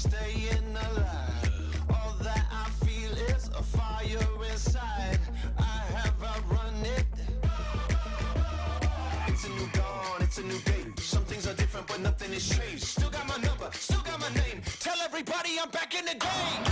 staying alive. All that I feel is a fire inside. I have outrun it. It's a new dawn, it's a new day. Some things are different, but nothing has changed. Still got my number, still got my name. Tell everybody I'm back in the game.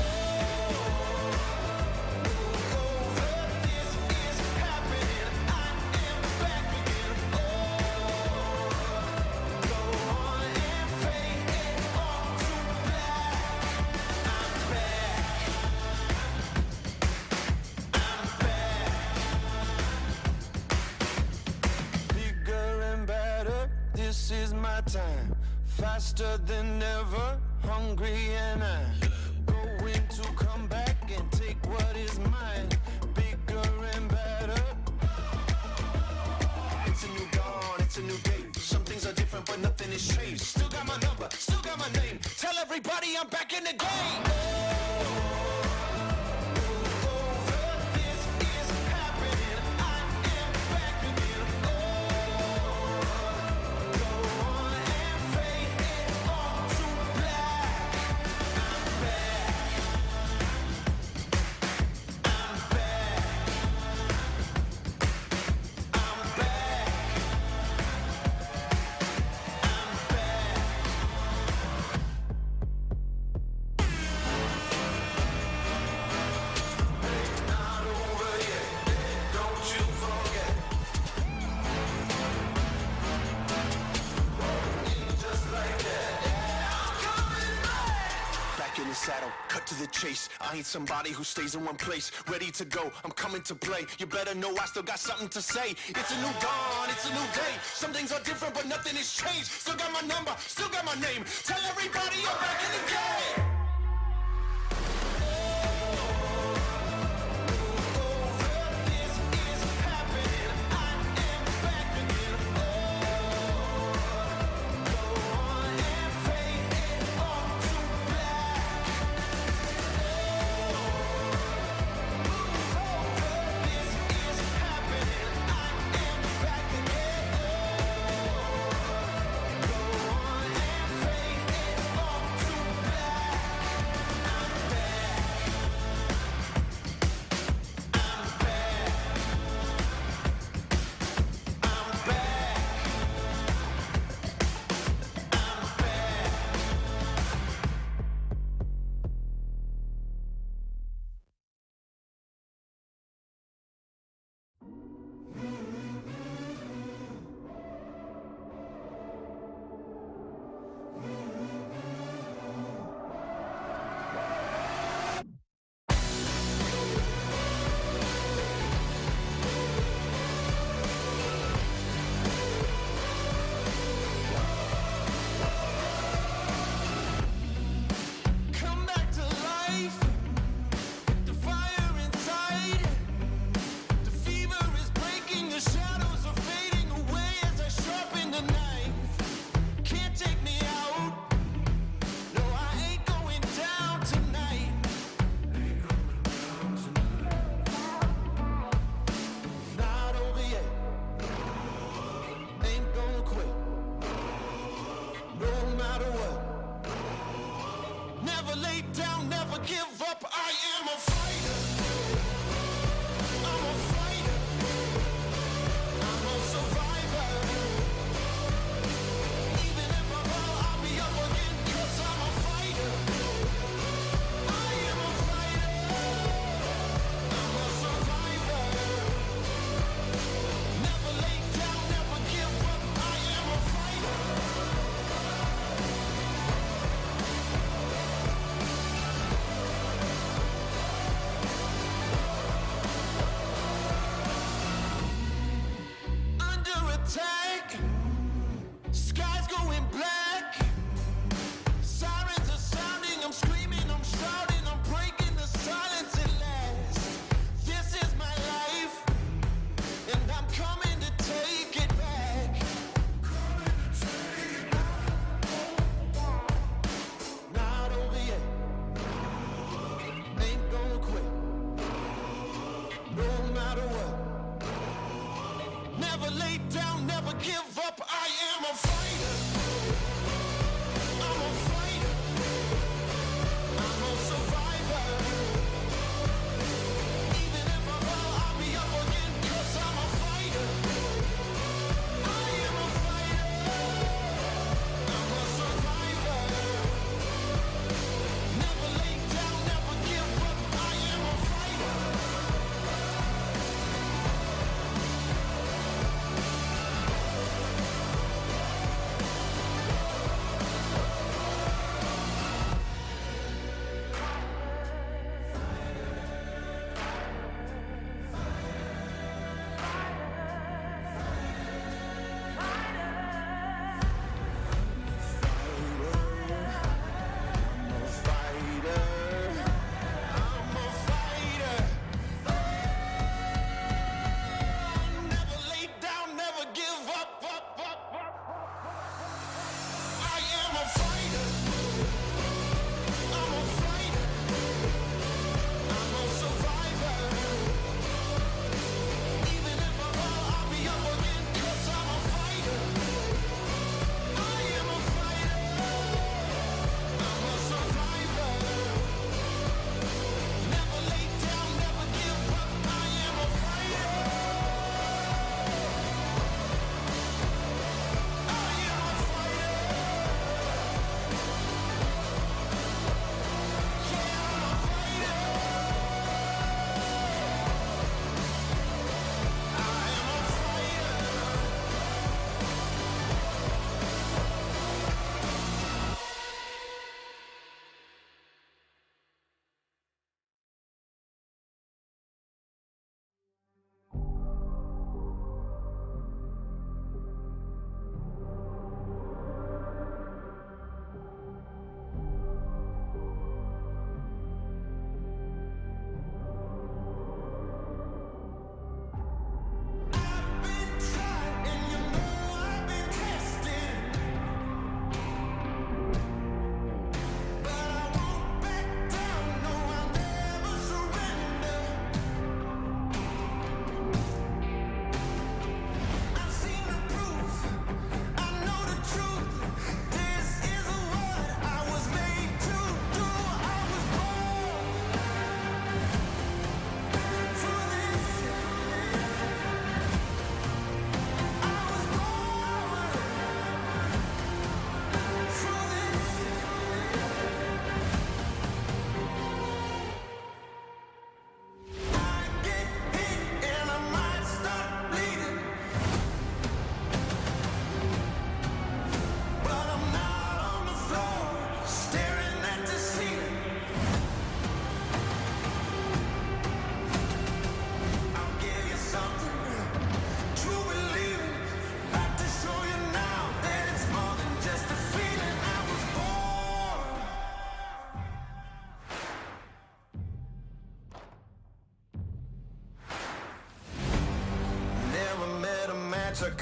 This is my time, faster than ever, hungry and I'm going to come back and take what is mine, bigger and better. It's a new dawn, it's a new day. Some things are different, but nothing has changed. Still got my number, still got my name. Tell everybody I'm back in the game. Saddle, cut to the chase. I ain't somebody who stays in one place. Ready to go, I'm coming to play. You better know I still got something to say. It's a new dawn, it's a new day. Some things are different, but nothing has changed. Still got my number, still got my name. Tell everybody I'm back in the game.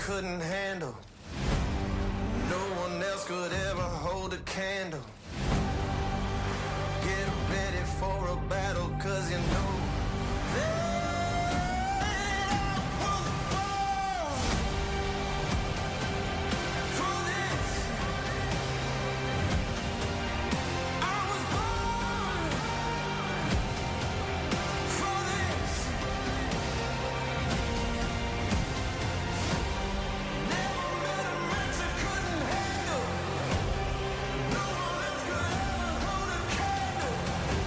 couldn't handle. No one else could ever hold a candle. Get ready for a battle, cause you know that I was born for this. I was born for this. Never met a match I couldn't handle. No one else could ever hold a candle. Get ready for a battle, cause you know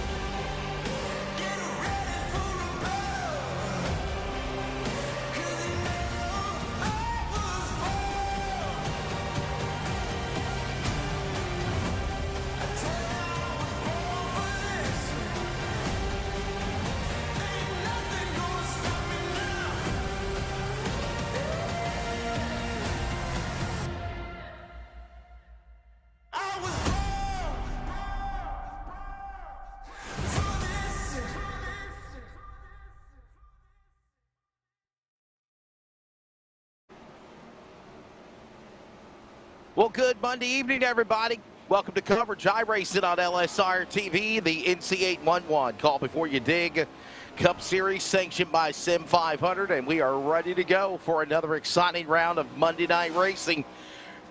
I was born. I tell you I was born for this. Ain't nothing gonna stop me now. I was born for this. Well, good Monday evening, everybody. Welcome to coverage iRacing on LSRTV, the NC811 Call Before You Dig Cup Series sanctioned by SIM500, and we are ready to go for another exciting round of Monday Night Racing.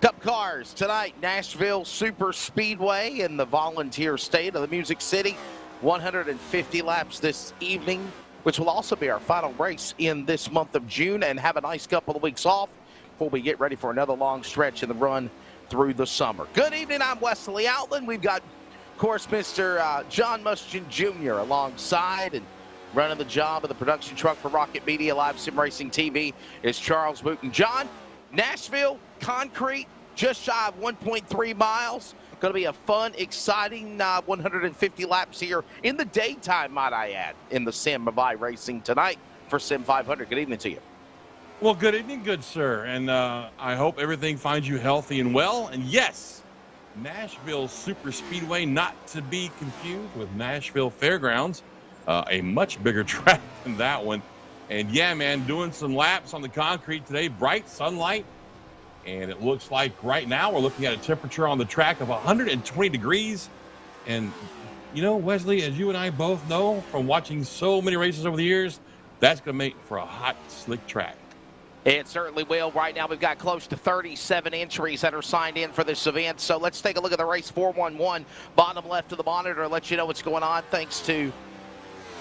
Cup cars tonight, Nashville Super Speedway in the volunteer state of the Music City. 150 laps this evening, which will also be our final race in this month of June, and have a nice couple of weeks off before we get ready for another long stretch in the run through the summer. Good evening, I'm Wesley Outland. We've got, of course, Mr. John Muschin Jr. alongside, and running the job of the production truck for Rocket Media Live Sim Racing TV is Charles Booten. John, Nashville, concrete, just shy of 1.3 miles. Going to be a fun, exciting 150 laps here in the daytime, might I add, in the sim of iRacing tonight for SIM500. Good evening to you. Well, good evening, good sir, and I hope everything finds you healthy and well. And yes, Nashville Super Speedway, not to be confused with Nashville Fairgrounds, a much bigger track than that one. And yeah, man, doing some laps on the concrete today, bright sunlight, and it looks like right now we're looking at a temperature on the track of 120 degrees. And you know, Wesley, as you and I both know from watching so many races over the years, that's going to make for a hot, slick track. It certainly will. Right now, we've got close to 37 entries that are signed in for this event. So let's take a look at the race 411, bottom left of the monitor, let you know what's going on. Thanks to,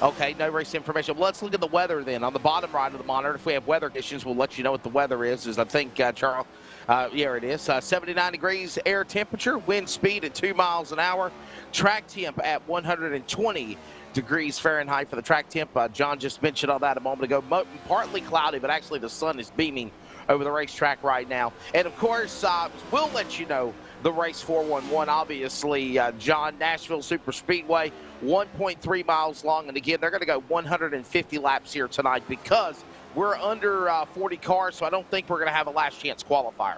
okay, no race information. Well, let's look at the weather then. On the bottom right of the monitor, if we have weather conditions, we'll let you know what the weather is. I think, Charles, yeah, it is. 79 degrees air temperature, wind speed at 2 miles an hour, track temp at 120 degrees Fahrenheit for the track temp. John just mentioned all that a moment ago. Partly cloudy, but actually the sun is beaming over the racetrack right now. And of course, we'll let you know the race 411, obviously, John, Nashville Super Speedway, 1.3 miles long. And again, they're going to go 150 laps here tonight because we're under 40 cars, so I don't think we're going to have a last chance qualifier.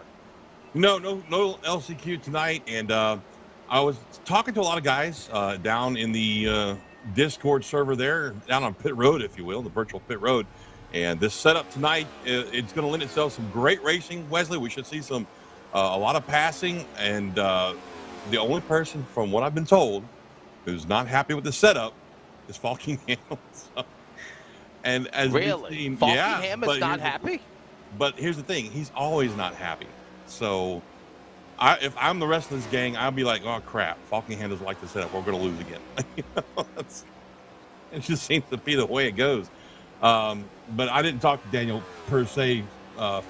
No LCQ tonight. And I was talking to a lot of guys down in the Discord server there, down on pit road, if you will, the virtual pit road. And this setup tonight, it's going to lend itself some great racing, Wesley. We should see some a lot of passing, and the only person, from what I've been told, who's not happy with the setup is Falkingham. And as really, seen, Falkingham is not happy. But here's the thing: he's always not happy. So, if I'm the rest of this gang, I'll be like, "Oh crap, Falkingham doesn't like the setup. We're going to lose again." You know, it just seems to be the way it goes. But I didn't talk to Daniel per se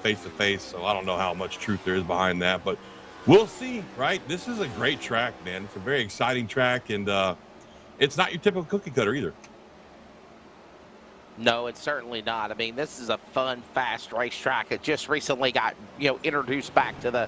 face to face, so I don't know how much truth there is behind that. But we'll see, right? This is a great track, man. It's a very exciting track, and it's not your typical cookie cutter either. No, it's certainly not. I mean, this is a fun, fast racetrack. It just recently got, introduced back to the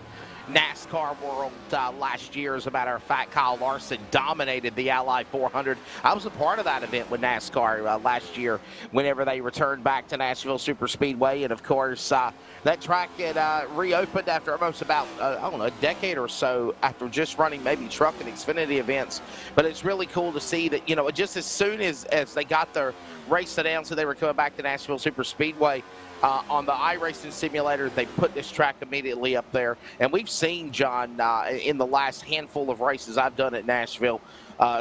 NASCAR world last year. As a matter of fact, Kyle Larson dominated the Ally 400. I was a part of that event with NASCAR last year whenever they returned back to Nashville Super Speedway. And, of course, that track had reopened after almost about, a decade or so after just running maybe truck and Xfinity events. But it's really cool to see that, just as soon as they got their race announced that they were coming back to Nashville Super Speedway, on the iRacing simulator, they put this track immediately up there. And we've seen, John, in the last handful of races I've done at Nashville,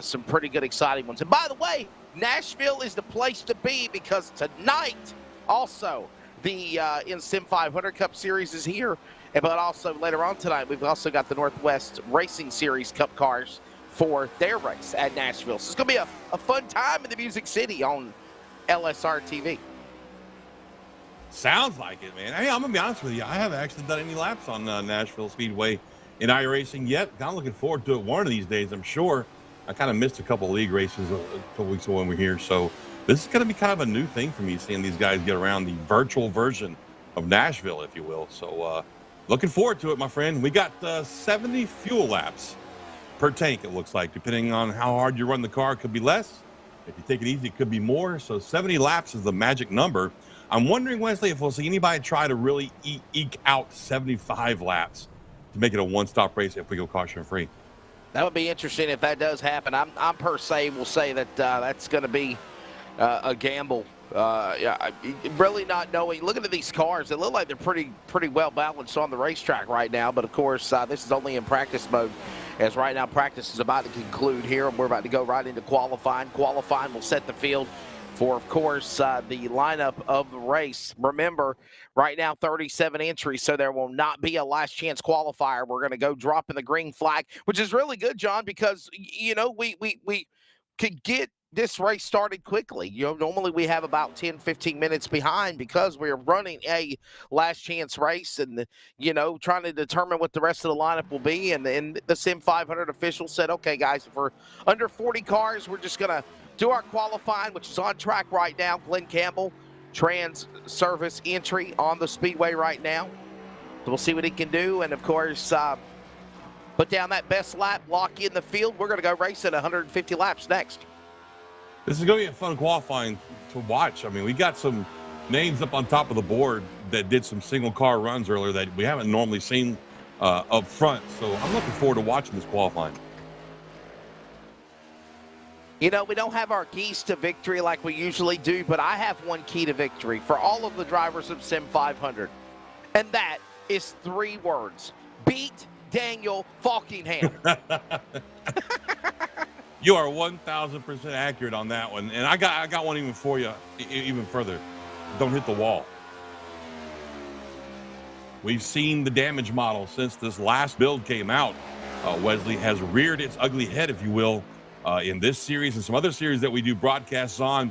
some pretty good, exciting ones. And by the way, Nashville is the place to be because tonight also the SIM500 Cup Series is here. But also later on tonight, we've also got the Northwest Racing Series Cup cars for their race at Nashville. So it's going to be a fun time in the Music City on LSRTV. Sounds like it, man. Hey, I'm going to be honest with you. I haven't actually done any laps on Nashville Speedway in iRacing yet. I'm looking forward to it one of these days, I'm sure. I kind of missed a couple of league races a couple weeks ago when we were here. So this is going to be kind of a new thing for me, seeing these guys get around the virtual version of Nashville, if you will. So looking forward to it, my friend. We got 70 fuel laps per tank, it looks like. Depending on how hard you run the car, it could be less. If you take it easy, it could be more. So 70 laps is the magic number. I'm wondering, Wesley, if we'll see anybody try to really eke out 75 laps to make it a one-stop race if we go caution-free. That would be interesting if that does happen. I'm per se will say that that's going to be a gamble. Yeah, really not knowing. Looking at these cars, they look like they're pretty well balanced on the racetrack right now. But of course, this is only in practice mode, as right now practice is about to conclude here, and we're about to go right into qualifying. Qualifying will set the field for, of course, the lineup of the race. Remember, right now 37 entries, so there will not be a last chance qualifier. We're going to go dropping the green flag, which is really good, John, because you know we could get this race started quickly. You know, normally we have about 10-15 minutes behind because we're running a last chance race and, you know, trying to determine what the rest of the lineup will be. And then the SIM500 official said, okay, guys, if we're under 40 cars, we're just going to do our qualifying, which is on track right now. Glenn Campbell, trans service entry on the speedway right now. So we'll see what he can do. And, of course, put down that best lap, lock in the field. We're going to go race at 150 laps next. This is going to be a fun qualifying to watch. I mean, we got some names up on top of the board that did some single car runs earlier that we haven't normally seen up front. So I'm looking forward to watching this qualifying. You know, we don't have our keys to victory like we usually do, but I have one key to victory for all of the drivers of SIM500. And that is 3 words. Beat Daniel Falkingham. You are 1,000% accurate on that one. And I got one even for you, even further. Don't hit the wall. We've seen the damage model since this last build came out. Wesley has reared its ugly head, if you will, in this series and some other series that we do broadcasts on.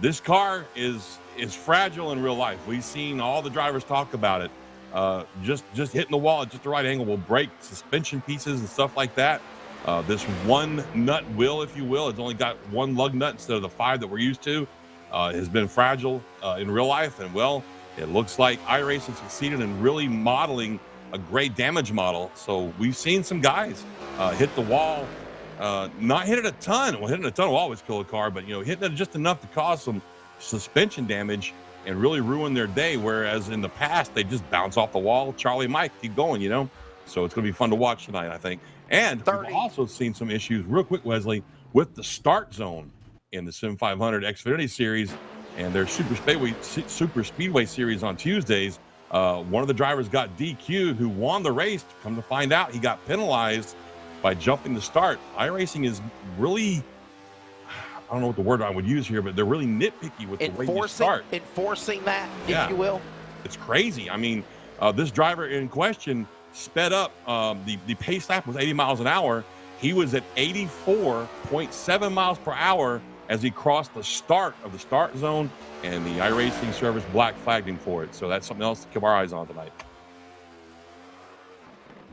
This car is fragile in real life. We've seen all the drivers talk about it. Just hitting the wall at just the right angle will break suspension pieces and stuff like that. This one nut wheel, if you will, it's only got 1 lug nut instead of the 5 that we're used to. Has been fragile in real life, and well, it looks like iRacing succeeded in really modeling a great damage model. So we've seen some guys hit the wall, not hit it a ton. Well, hitting a ton will always kill a car, but you know, hitting it just enough to cause some suspension damage and really ruin their day. Whereas in the past, they just bounce off the wall. Charlie, Mike, keep going, you know. So it's going to be fun to watch tonight, I think. And we've also seen some issues, real quick, Wesley, with the start zone in the SIM500 Xfinity Series and their Super Speedway Series on Tuesdays. One of the drivers got DQ'd who won the race. Come to find out, he got penalized by jumping the start. iRacing is really, I don't know what the word I would use here, but they're really nitpicky with the way you start. Enforcing that, if you will. It's crazy. I mean, this driver in question sped up. The pace lap was 80 miles an hour. He was at 84.7 miles per hour as he crossed the start of the start zone, and the iRacing service black flagged him for it. So that's something else to keep our eyes on tonight.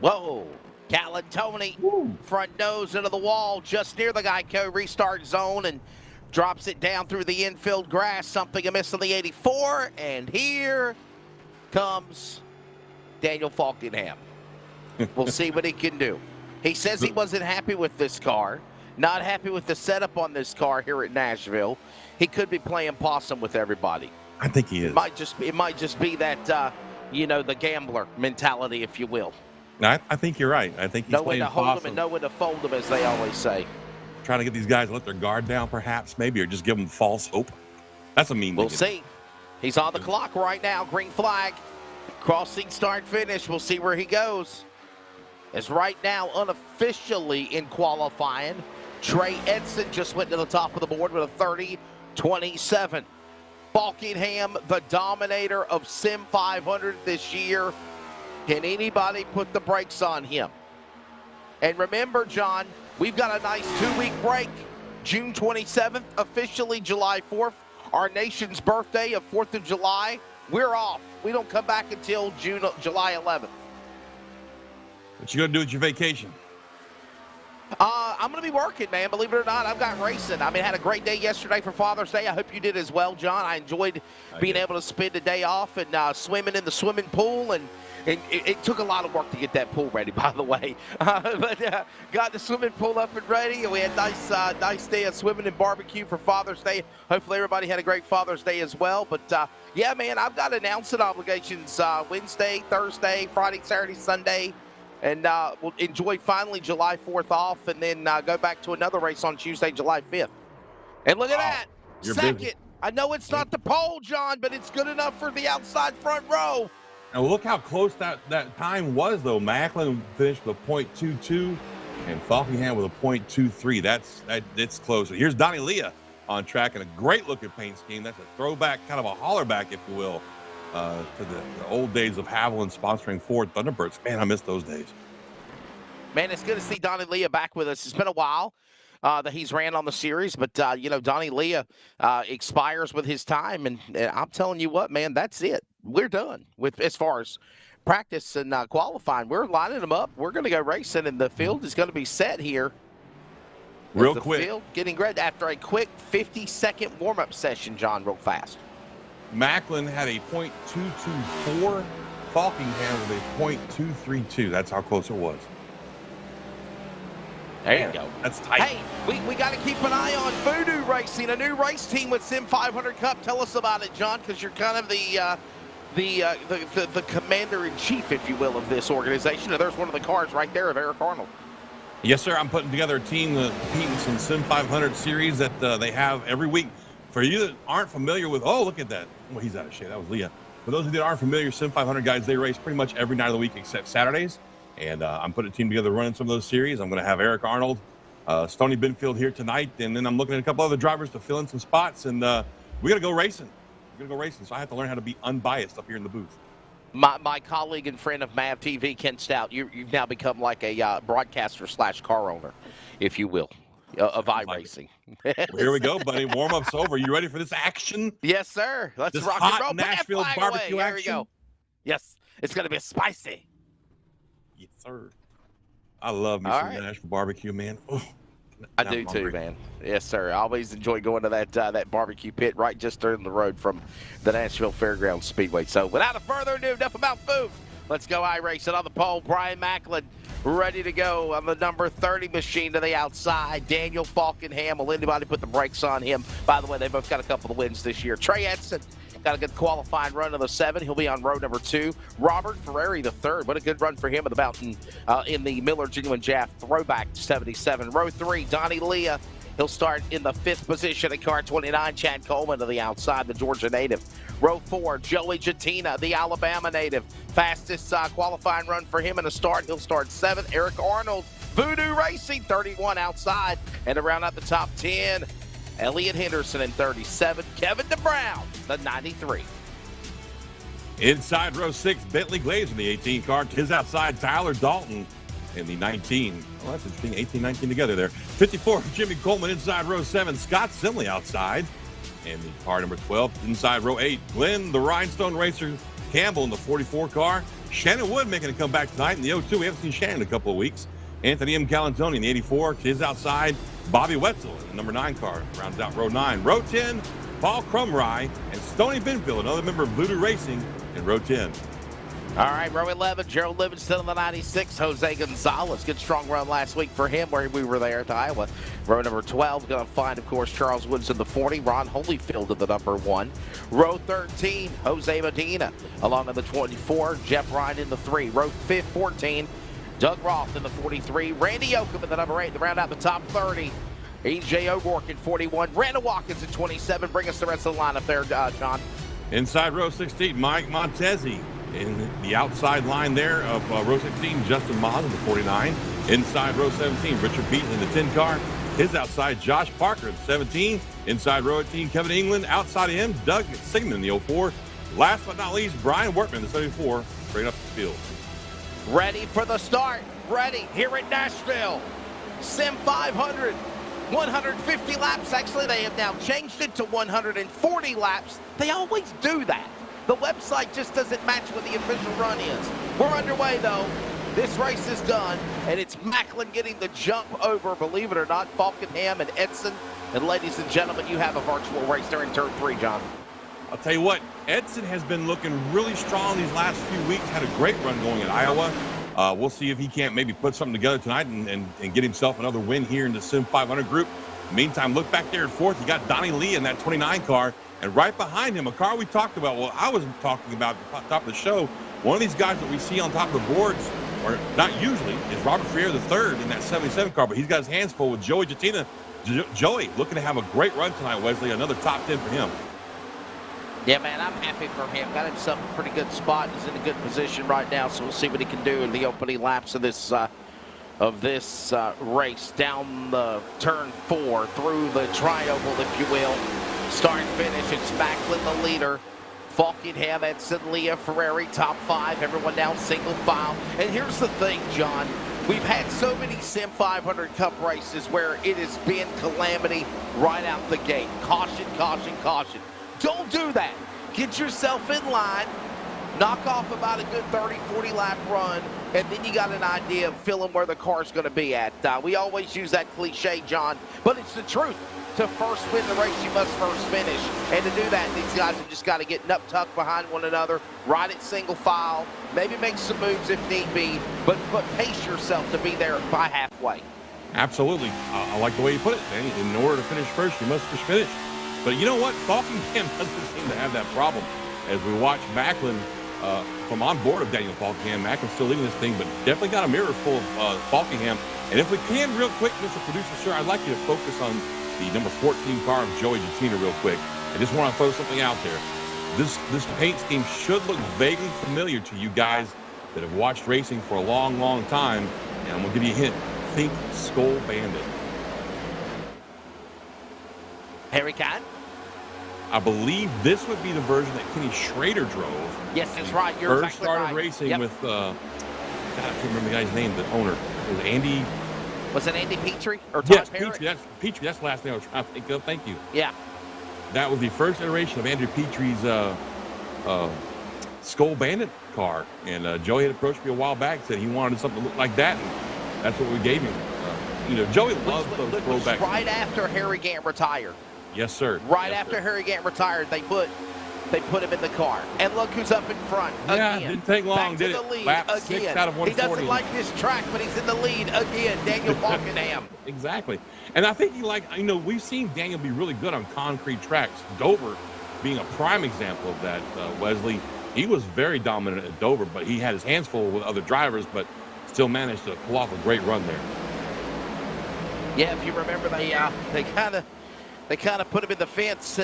Whoa. Calantoni, front nose into the wall just near the Geico restart zone and drops it down through the infield grass. Something amiss on the 84, and here comes Daniel Falkingham. We'll see what he can do. He says he wasn't happy with this car, not happy with the setup on this car here at Nashville. He could be playing possum with everybody. I think he is. It might just be that, you know, the gambler mentality, if you will. I think you're right. I think he's know when playing to hold possum. them and know when to fold them, as they always say. Trying to get these guys to let their guard down, perhaps, maybe, or just give them false hope. That's a mean thing. We'll see. He's on the clock right now. Green flag. Crossing start finish. We'll see where he goes. As right now, unofficially in qualifying, Trey Edson just went to the top of the board with a 30.27. Falkingham, the dominator of SIM500 this year. Can anybody put the brakes on him? And remember, John, we've got a nice 2-week break. June 27th, officially July 4th. Our nation's birthday of 4th of July. We're off. We don't come back until July 11th. What you gonna do with your vacation? I'm going to be working, man. Believe it or not, I've got racing. I mean, I had a great day yesterday for Father's Day. I hope you did as well, John. I enjoyed being able to spend a day off and swimming in the swimming pool. And it took a lot of work to get that pool ready, by the way. But got the swimming pool up and ready. And we had a nice day of swimming and barbecue for Father's Day. Hopefully everybody had a great Father's Day as well. But, yeah, man, I've got announcing obligations Wednesday, Thursday, Friday, Saturday, Sunday. And we'll enjoy finally July 4th off and then go back to another race on Tuesday, July 5th. And look at that. Second. Busy. I know it's not the pole, John, but it's good enough for the outside front row. And look how close that time was, though. Macklin finished with a .22 and Falkingham with a .23. It's closer. Here's Donnie Leah on track and a great-looking paint scheme. That's a throwback, kind of a hollerback, if you will. To the old days of Haviland sponsoring Ford Thunderbirds. Man, I miss those days. Man, it's good to see Donnie Leah back with us. It's been a while that he's ran on the series, but, Donnie Leah expires with his time, and I'm telling you what, man, that's it. We're done with as far as practice and qualifying. We're lining them up. We're going to go racing, and the field is going to be set here. Real quick. Field getting ready after a quick 50-second warm-up session, John, real fast. Macklin had a .224. Falkingham with a .232. That's how close it was. There you go. That's tight. Hey, we got to keep an eye on Voodoo Racing, a new race team with SIM500 Cup. Tell us about it, John, because you're kind of the commander-in-chief, if you will, of this organization. And there's one of the cars right there of Eric Arnold. Yes, sir. I'm putting together a team that competes in SIM500 series that they have every week. For you that aren't familiar with, oh, look at that. Well, he's out of shape. That was Leah. For those of you that aren't familiar, SIM500 guys, they race pretty much every night of the week except Saturdays. And I'm putting a team together running some of those series. I'm going to have Eric Arnold, Stoney Binfield here tonight. And then I'm looking at a couple other drivers to fill in some spots. And we got to go racing. We're going to go racing. So I have to learn how to be unbiased up here in the booth. My colleague and friend of MAV TV, Ken Stout, you've now become like a broadcaster / car owner, if you will. Of iRacing. Well, here we go, buddy. Warm-up's over. You ready for this action? Yes, sir. Let's this rock hot and roll. Nashville barbecue Here action. we go. Yes, it's going to be spicy. Yes, sir. I love me some Nashville barbecue, man. Oh, I do too, man. Yes, sir. I always enjoy going to that barbecue pit right just down the road from the Nashville Fairgrounds Speedway. So without further ado, enough about food. Let's go iRacing on the pole. Brian Macklin ready to go on the number 30 machine to the outside. Daniel Falkingham. Will anybody put the brakes on him? By the way, they both got a couple of wins this year. Trey Edson got a good qualifying run of the 7. He'll be on row number 2. Robert Ferrari, the 3rd. What a good run for him at the mountain in the Miller Genuine Jaff Throwback 77. Row 3, Donnie Leah. He'll start in the 5th position at car 29. Chad Coleman to the outside, the Georgia native. Row 4, Joey Jatina, the Alabama native. Fastest qualifying run for him in the start. He'll start 7th. Eric Arnold, Voodoo Racing, 31 outside. And around out the top 10, Elliott Henderson in 37. Kevin DeBrown, the 93. Inside row 6, Bentley Glazer in the 18 car. His outside, Tyler Dalton in the 19. Well, that's interesting. 18, 19 together there. 54, Jimmy Coleman inside row 7. Scott Simley outside. And the car number 12, inside row 8, Glenn, the Rhinestone Racer Campbell in the 44 car. Shannon Wood making a comeback tonight in the 02. We haven't seen Shannon in a couple of weeks. Anthony M. Calantoni in the 84. His outside, Bobby Wetzel in the number 9 car. Rounds out row 9. Row 10, Paul Crumry and Stoney Binfield, another member of Voodoo Racing, in row 10. All right, row 11, Gerald Livingston in the 96, Jose Gonzalez. Good strong run last week for him where we were there at Iowa. Row number 12, going to find, of course, Charles Woods in the 40, Ron Holyfield in the number 1. Row 13, Jose Medina along in the 24, Jeff Ryan in the 3. Row 14, Doug Roth in the 43, Randy Oakham in the number 8 to round out the top 30. E.J. O'Rourke in 41, Randall Watkins in 27. Bring us the rest of the lineup there, John. Inside row 16, Mike Montezi. In the outside line there of row 16, Justin Moss in the 49. Inside row 17, Richard Beaton in the 10 car. His outside, Josh Parker in the 17. Inside row 18, Kevin England. Outside of him, Doug Sigmund in the 04. Last but not least, Brian Workman in the 74, straight up the field. Ready for the start. Ready here in Nashville. SIM500. 150 laps. Actually, they have now changed it to 140 laps. They always do that. The website just doesn't match what the official run is. We're underway, though. This race is done, and it's Macklin getting the jump over, believe it or not, Falkenham and Edson. And ladies and gentlemen, you have a virtual race there in turn 3, John. I'll tell you what, Edson has been looking really strong these last few weeks. Had a great run going at Iowa. We'll see if he can't maybe put something together tonight and get himself another win here in the SIM500 group. Meantime, look back there in fourth. You got Donnie Lee in that 29 car. And right behind him, a car we talked about, well, I was talking about at the top of the show, one of these guys that we see on top of the boards, or not usually, is Robert Freire III in that 77 car, but he's got his hands full with Joey Jatina. Joey looking to have a great run tonight, Wesley. Another top 10 for him. Yeah, man, I'm happy for him. Got himself a pretty good spot. He's in a good position right now, so we'll see what he can do in the opening laps of this race. Down the turn 4, through the tri-oval, if you will. Start and finish, it's Macklin the leader. Falkenham, Edson, Leah, Ferrari, top 5. Everyone down single file. And here's the thing, John. We've had so many SIM500 Cup races where it has been calamity right out the gate. Caution, caution, caution. Don't do that. Get yourself in line, knock off about a good 30, 40 lap run, and then you got an idea of feeling where the car's going to be at. We always use that cliche, John, but it's the truth. To first win the race, you must first finish. And to do that, these guys have just got to get nut tucked behind one another, ride it single file, maybe make some moves if need be, but pace yourself to be there by halfway. Absolutely. I like the way you put it. In order to finish first, you must first finish. But you know what? Falkenham doesn't seem to have that problem. As we watch Macklin from on board of Daniel Falkenham, Macklin's still leading this thing, but definitely got a mirror full of Falkenham. And if we can, real quick, Mr. Producer, sir, I'd like you to focus on the number 14 car of Joey Jatina real quick. I just want to throw something out there. This paint scheme should look vaguely familiar to you guys that have watched racing for a long, long time. And I'm going to give you a hint. Think Skull Bandit. Harry Kahn? I believe this would be the version that Kenny Schrader drove. Yes, that's right. You're first exactly started right. racing with, God, I can't remember the guy's name, the owner. It was Andy. Was it Andy Petrie or Todd Parrott? Petrie. That's the last name I was trying to think of. Thank you. Yeah. That was the first iteration of Andrew Petrie's Skull Bandit car. And Joey had approached me a while back, said he wanted something to look like that. And that's what we gave him. Joey loves those throwbacks. Right after Harry Gant retired. Yes, sir. Right after Harry Gant retired, they put him in the car. And look who's up in front again. Yeah, didn't take long, did it? Lead Lap again. 6 out of 140. He doesn't like this track, but he's in the lead again. Daniel Falkenham. Exactly. And I think we've seen Daniel be really good on concrete tracks. Dover being a prime example of that, Wesley. He was very dominant at Dover, but he had his hands full with other drivers, but still managed to pull off a great run there. Yeah, if you remember, they kind of put him in the fence,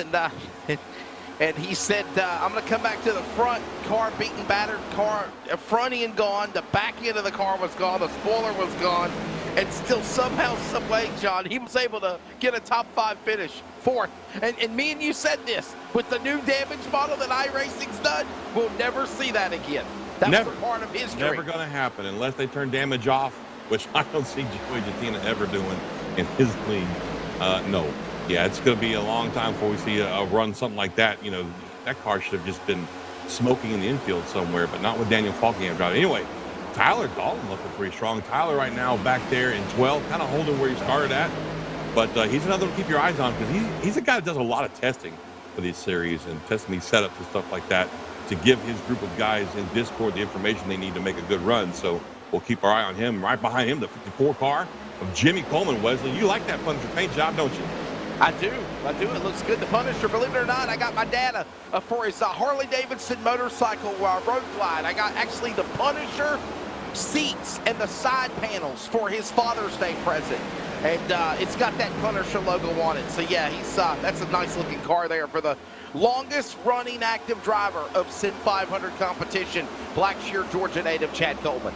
and he said, I'm going to come back to the front. Car beaten, battered, car front end gone. The back end of the car was gone. The spoiler was gone. And still somehow, some way, John, he was able to get a top 5 finish, 4th. And me and you said this, with the new damage model that iRacing's done, we'll never see that again. That's a part of history. Never going to happen unless they turn damage off, which I don't see Joey Jatina ever doing in his league. No. Yeah, it's going to be a long time before we see a run something like that. That car should have just been smoking in the infield somewhere, but not with Daniel Falkenham driving. Anyway, Tyler Dalton looking pretty strong. Tyler right now back there in 12, kind of holding where he started at. But he's another one to keep your eyes on because he's a guy that does a lot of testing for these series and testing these setups and stuff like that to give his group of guys in Discord the information they need to make a good run. So we'll keep our eye on him. Right behind him, the 54 car of Jimmy Coleman. Wesley, you like that Punisher paint job, don't you? I do. It looks good. The Punisher, believe it or not, I got my dad for his Harley-Davidson motorcycle road glide. I got actually the Punisher seats and the side panels for his Father's Day present. And it's got that Punisher logo on it. So, yeah, that's a nice-looking car there for the longest running active driver of SIM500 competition, Blackshear, Georgia native Chad Coleman.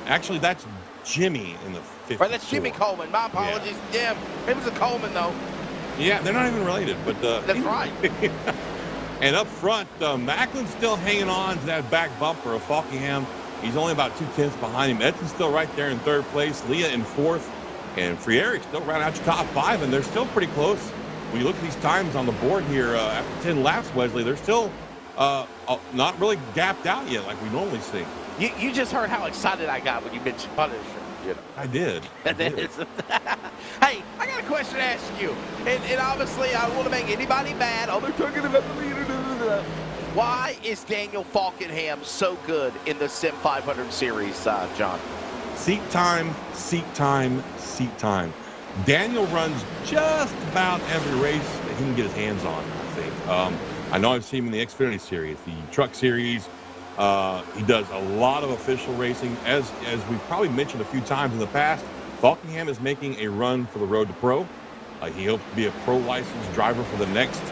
Actually, that's Jimmy in the 54. Or that's Jimmy Coleman. My apologies. Yeah, it was a Coleman, though. Yeah, they're not even related, but that's right. And up front, Macklin's still hanging on to that back bumper of Falkingham. He's only about 2/10 behind him. Edson's still right there in third place. Leah in fourth. And Frieri's still round out your top five, and they're still pretty close. When you look at these times on the board here, after 10 laps, Wesley, they're still not really gapped out yet like we normally see. You just heard how excited I got when you mentioned Punisher. You know. I did. Hey, I got a question to ask you. And obviously, I don't want to make anybody mad. Oh, they're talking about the leader. Why is Daniel Falkingham so good in the SIM500 series, John? Seat time, seat time, seat time. Daniel runs just about every race that he can get his hands on, I think. I know I've seen him in the Xfinity series, the truck series. He does a lot of official racing. As we've probably mentioned a few times in the past, Falkingham is making a run for the Road to Pro. He hopes to be a pro licensed driver for the next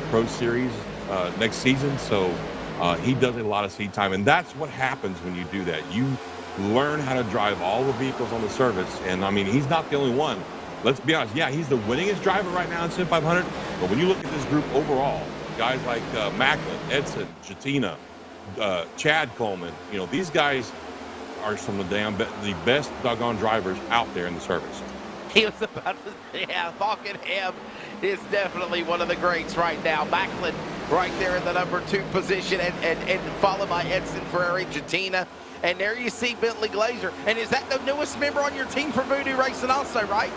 Pro Series next season. So he does a lot of seat time, and that's what happens when you do that. You learn how to drive all the vehicles on the service, and I mean, he's not the only one. Let's be honest. Yeah, he's the winningest driver right now in SIM500, but when you look at this group overall, guys like Macklin, Edson, Jatina, Chad Coleman, you know, these guys are some of the best doggone drivers out there in the service. He was about to, yeah, Falkingham is definitely one of the greats right now. Macklin right there in the number 2 position, and followed by Edson, Ferrari, Jatina. And there you see Bentley Glazier. And is that the newest member on your team for Voodoo Racing also, right?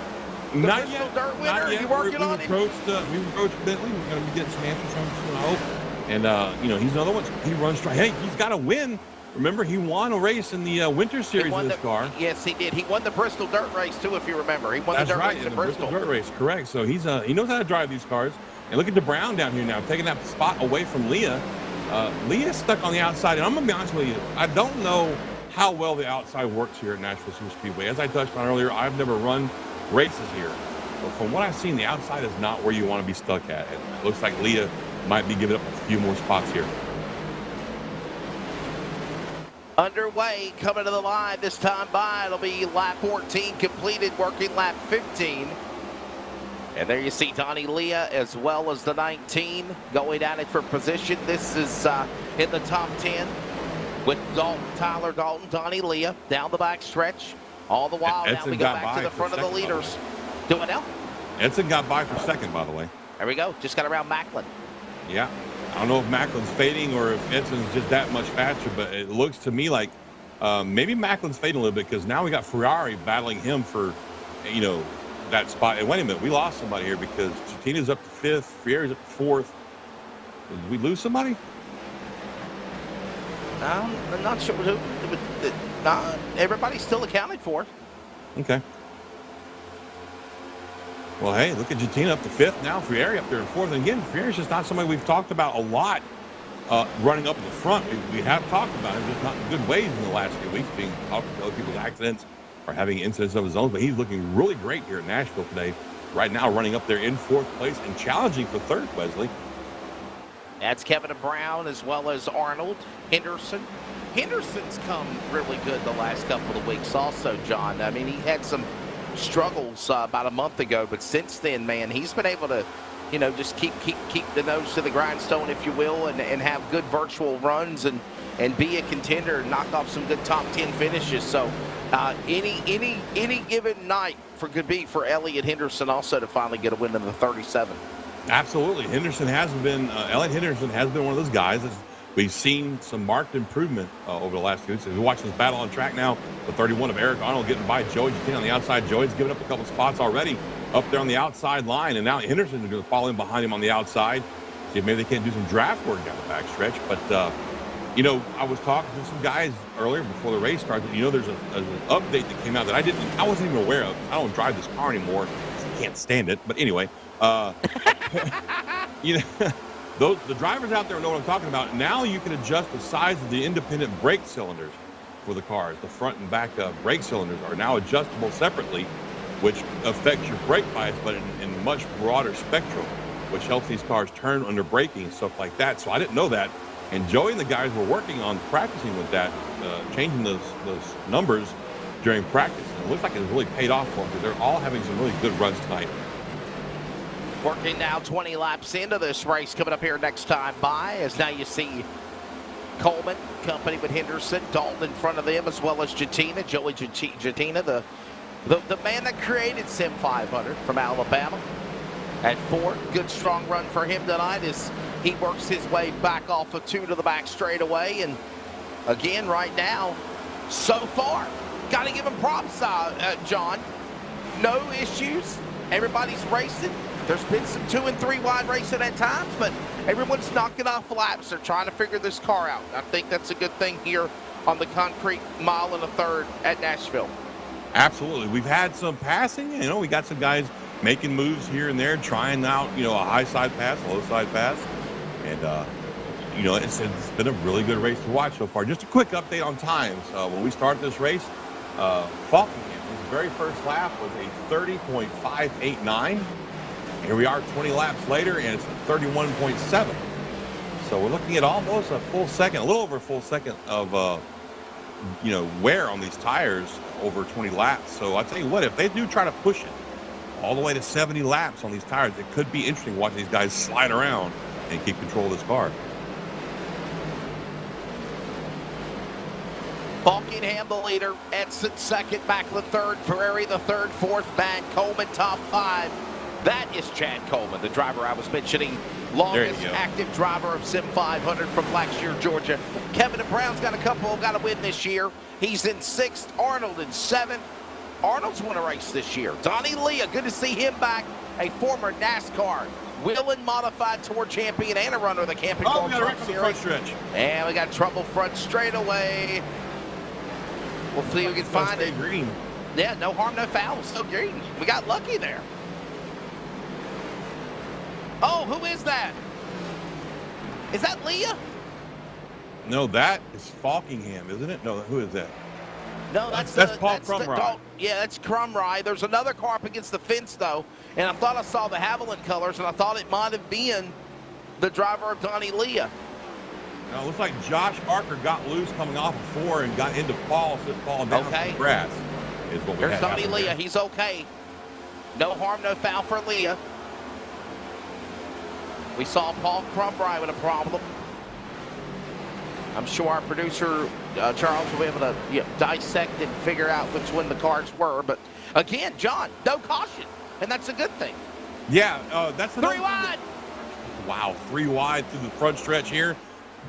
Not yet. Dirt winner? Not yet. You working on it? We've approached Bentley. We're going to be getting some answers from him soon, I hope. And, you know, he's another one. He runs straight. Hey, he's got to win. Remember, he won a race in the Winter Series with his car. Yes, he did. He won the Bristol Dirt Race, too, if you remember. He won the Dirt Race in Bristol. Dirt Race, correct. So he's he knows how to drive these cars. And look at DeBrown down here now, taking that spot away from Leah. Leah's stuck on the outside. And I'm going to be honest with you, I don't know how well the outside works here at Nashville Superspeedway. As I touched on earlier, I've never run races here. But from what I've seen, the outside is not where you want to be stuck at. It looks like Leah might be giving up a few more spots here. Underway, coming to the line this time by. It'll be lap 14 completed, working lap 15. And there you see Donnie Leah as well as the 19 going at it for position. This is in the top 10 with Tyler Dalton, Donnie Leah down the back stretch. All the while now we go back to the front of the leaders. Do it now. Edson got by for second, by the way. There we go. Just got around Macklin. Yeah. I don't know if Macklin's fading or if Edson's just that much faster, but it looks to me like maybe Macklin's fading a little bit because now we got Ferrari battling him for, you know, that spot. And wait a minute, we lost somebody here because Chatina's up to 5th, Ferrari's up to 4th. Did we lose somebody? I'm not sure who. Everybody's still accounted for. Okay. Well, hey, look at Jatina up to 5th now. Frieri up there in 4th. And again, Frieri's just not somebody we've talked about a lot running up in the front. We have talked about him, just not in good ways in the last few weeks, being talked about other people's accidents or having incidents of his own. But he's looking really great here in Nashville today. Right now, running up there in 4th place and challenging for 3rd, Wesley. That's Kevin Brown as well as Arnold Henderson. Henderson's come really good the last couple of weeks also, John. I mean, he had some struggles about a month ago, but since then, man, he's been able to, you know, just keep the nose to the grindstone, if you will, and have good virtual runs and be a contender and knock off some good top 10 finishes. So any given night could be for Elliott Henderson also to finally get a win in the 37. Absolutely. Henderson has been, Elliott Henderson has been one of those guys that's, we've seen some marked improvement over the last few weeks. If you're watching this battle on track now, the 31 of Eric Arnold getting by Joey Jatin on the outside. Joey's given up a couple spots already up there on the outside line, and now Henderson is going to follow in behind him on the outside. See if maybe they can't do some draft work down the back stretch. But, you know, I was talking to some guys earlier before the race started. You know, there's an update that came out that I wasn't even aware of. I don't drive this car anymore. I can't stand it. But anyway, you know, the drivers out there know what I'm talking about. Now you can adjust the size of the independent brake cylinders for the cars. The front and back brake cylinders are now adjustable separately, which affects your brake bias, but in much broader spectrum. which helps these cars turn under braking and stuff like that. So I didn't know that. And Joey and the guys were working on practicing with that, changing those numbers during practice. And it looks like it's really paid off for them because they're all having some really good runs tonight. Working now 20 laps into this race coming up here next time by, as now you see Coleman, company with Henderson, Dalton in front of them, as well as Jatina, Joey Jatina, the man that created SIM500 from Alabama. At 4, good strong run for him tonight as he works his way back off of 2 to the back straightaway. And again, right now, so far, got to give him props, John. No issues. Everybody's racing. There's been some 2 and 3 wide racing at times, but everyone's knocking off laps. They're trying to figure this car out. I think that's a good thing here on the concrete mile and a third at Nashville. Absolutely. We've had some passing. You know, we got some guys making moves here and there, trying out, you know, a high side pass, a low side pass. And, you know, it's been a really good race to watch so far. Just a quick update on times. When we started this race, Falkenham, his very first lap was a 30.589. Here we are 20 laps later, and it's a 31.7. So we're looking at almost a full second, a little over a full second of, you know, wear on these tires over 20 laps. So I'll tell you what, if they do try to push it all the way to 70 laps on these tires, it could be interesting watching these guys slide around and keep control of this car. Falkenham the leader, Edson second, Macklin third, Ferrari the third, fourth, man, Coleman top 5. That is Chad Coleman, the driver I was mentioning, longest active driver of SIM500 from Blackshear, Georgia. Kevin Brown's got a win this year. He's in 6th, Arnold in 7th. Arnold's won a race this year. Donnie Leah, good to see him back, a former NASCAR Whelen Modified Tour champion and a runner of the Camping World Truck Series. Stretch. And we got trouble front straightaway. We'll see if we can find it. Green. Yeah, no harm, no foul. Still green. We got lucky there. Oh, who is that? Is that Leah? No, that is Falkenham, isn't it? No, who is that? No, that's Paul Crumry. Yeah, that's Crumry. There's another car up against the fence, though, and I thought I saw the Haviland colors, and I thought it might have been the driver of Donnie Leah. Now, it looks like Josh Barker got loose coming off of 4 and got into Paul, so Paul down to the grass. Is what we There's Donnie Leah. There. He's okay. No harm, no foul for Leah. We saw Paul Crumry with a problem. I'm sure our producer, Charles, will be able to dissect and figure out which one the cars were. But, again, John, no caution, and that's a good thing. Yeah, that's 3 wide. Wow, 3 wide through the front stretch here.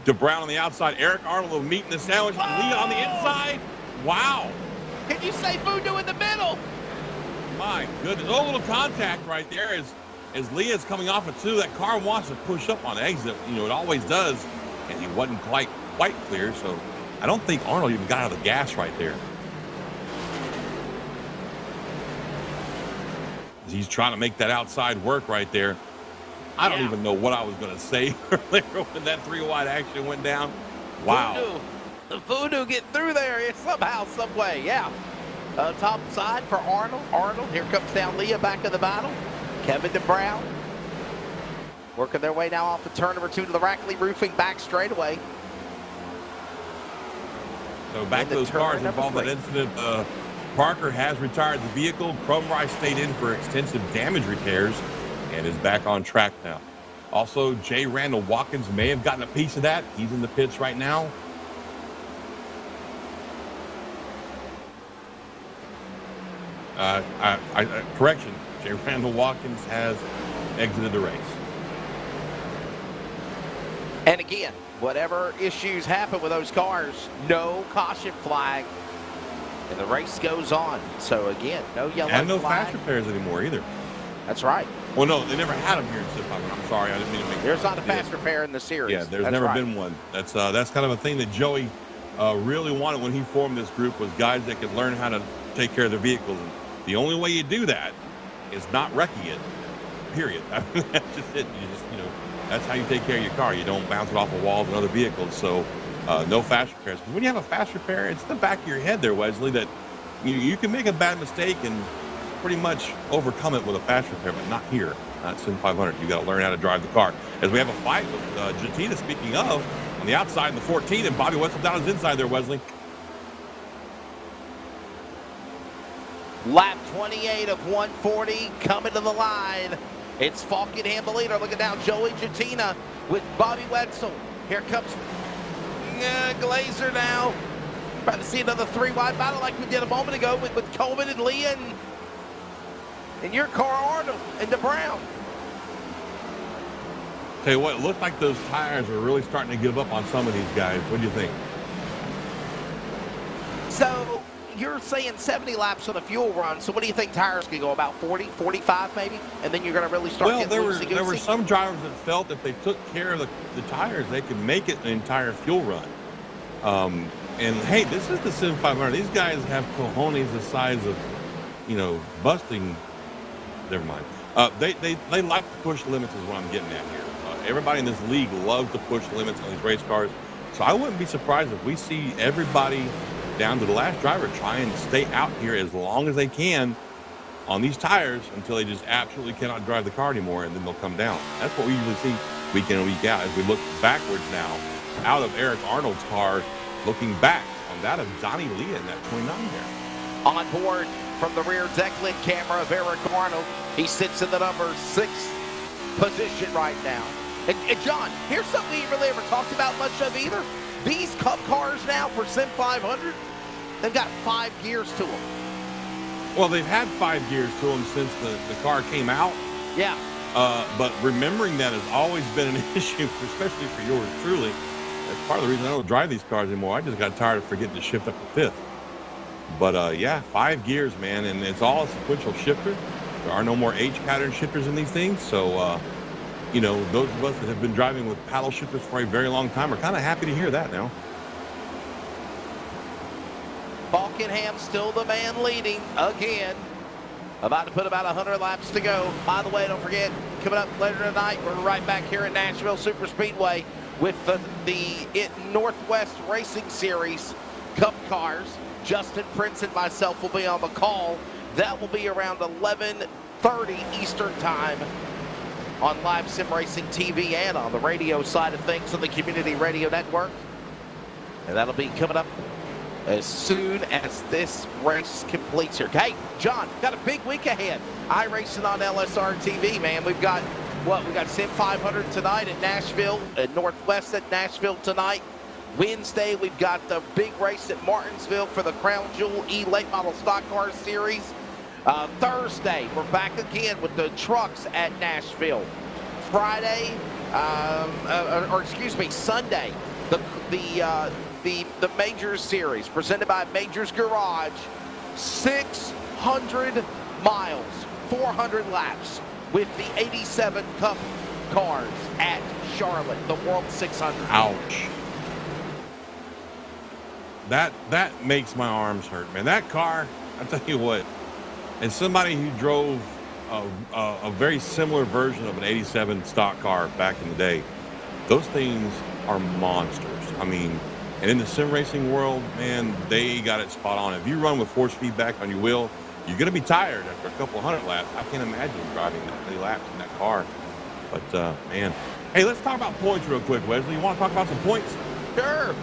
DeBrown on the outside. Eric Arnold meeting the sandwich. Leah on the inside. Wow. Can you say Voodoo in the middle? My goodness. Oh, little contact right there as Leah's coming off of 2. That car wants to push up on exit. You know, it always does. And he wasn't quite clear, so I don't think Arnold even got out of the gas right there. He's trying to make that outside work right there. I don't even know what I was going to say earlier when that 3 wide action went down. Wow. Voodoo. The Voodoo get through there somehow, some way. Yeah. Top side for Arnold. Arnold, here comes down Leah back in the battle. Kevin DeBrown working their way now off of turn number 2 to the Rackley Roofing back straightaway. So back to those cars involved in that incident. Parker has retired the vehicle. Crumry stayed in for extensive damage repairs and is back on track now. Also, J. Randall Watkins may have gotten a piece of that. He's in the pits right now. Correction, J. Randall Watkins has exited the race. And again, whatever issues happen with those cars, no caution flag, and the race goes on. So again, no yellow flag. And no fast repairs anymore either. That's right. Well, no, they never had them here in SIM500. I'm sorry, I didn't mean to make. There's not a fast repair in the series. Yeah, there's never been one. That's kind of a thing that Joey really wanted when he formed this group, was guys that could learn how to take care of their vehicles. And the only way you do that is not wrecking it. Period. I mean, that's just it. That's how you take care of your car. You don't bounce it off of walls and other vehicles. So no fast repairs. Because when you have a fast repair, it's in the back of your head there, Wesley, that you can make a bad mistake and pretty much overcome it with a fast repair, but not here. not SIM500. You got to learn how to drive the car. As we have a fight with Jatina, speaking of, on the outside in the 14, and Bobby Wetzel down his inside there, Wesley. Lap 28 of 140 coming to the line. It's Falkenham the leader. Look at now, Joey Jatina with Bobby Wetzel. Here comes Glazer now. About to see another 3-wide battle like we did a moment ago with Coleman and Lee and your car, Arnold, and DeBrown. Tell you what, it looked like those tires are really starting to give up on some of these guys. What do you think? So you're saying 70 laps on a fuel run. So what do you think tires could go, about 40, 45 maybe? And then you're going to really start getting loosey-goosey? There were some drivers that felt if they took care of the tires, they could make it an entire fuel run. And hey, this is the SIM500. These guys have cojones the size of, busting. Never mind. They like to push limits is what I'm getting at here. Everybody in this league loves to push limits on these race cars. So I wouldn't be surprised if we see everybody down to the last driver trying to stay out here as long as they can on these tires until they just absolutely cannot drive the car anymore, and then they'll come down. That's what we usually see week in and week out as we look backwards now out of Eric Arnold's car, looking back on that of Donnie Lee in that 29 there. On board from the rear deck lid camera of Eric Arnold. He sits in the number 6 position right now. And John, here's something we really ever talked about much of either. These Cup cars now for SIM500, they've got 5 gears to them. Well, they've had 5 gears to them since the car came out. Yeah. But remembering that has always been an issue, especially for yours truly. That's part of the reason I don't drive these cars anymore. I just got tired of forgetting to shift up to 5th. But yeah, 5 gears, man, and it's all a sequential shifter. There are no more H pattern shifters in these things, so those of us that have been driving with paddle shifters for a very long time are kind of happy to hear that now. Falkenham still the man leading again. About to put about 100 laps to go. By the way, don't forget, coming up later tonight, we're right back here in Nashville Super Speedway with the Northwest Racing Series Cup cars. Justin Prince and myself will be on the call. That will be around 11:30 Eastern Time on Live Sim Racing TV and on the radio side of things on the Community Radio Network. And that'll be coming up as soon as this race completes here. Hey, John, got a big week ahead. iRacing on LSRTV, man. We've got SIM500 tonight in Nashville, Northwest at Nashville tonight. Wednesday, we've got the big race at Martinsville for the Crown Jewel E Late Model Stock Car Series. Thursday, we're back again with the trucks at Nashville. Friday, Sunday, the Majors Series presented by Majors Garage. 600 miles, 400 laps with the 87 Cup cars at Charlotte, the World 600. Ouch. That makes my arms hurt, man. That car, I tell you what, as somebody who drove a very similar version of an 87 stock car back in the day, those things are monsters. I mean, and in the sim racing world, man, they got it spot on. If you run with force feedback on your wheel, you're going to be tired after a couple 100 laps. I can't imagine driving that many laps in that car. But, man. Hey, let's talk about points real quick, Wesley. You want to talk about some points? Sure.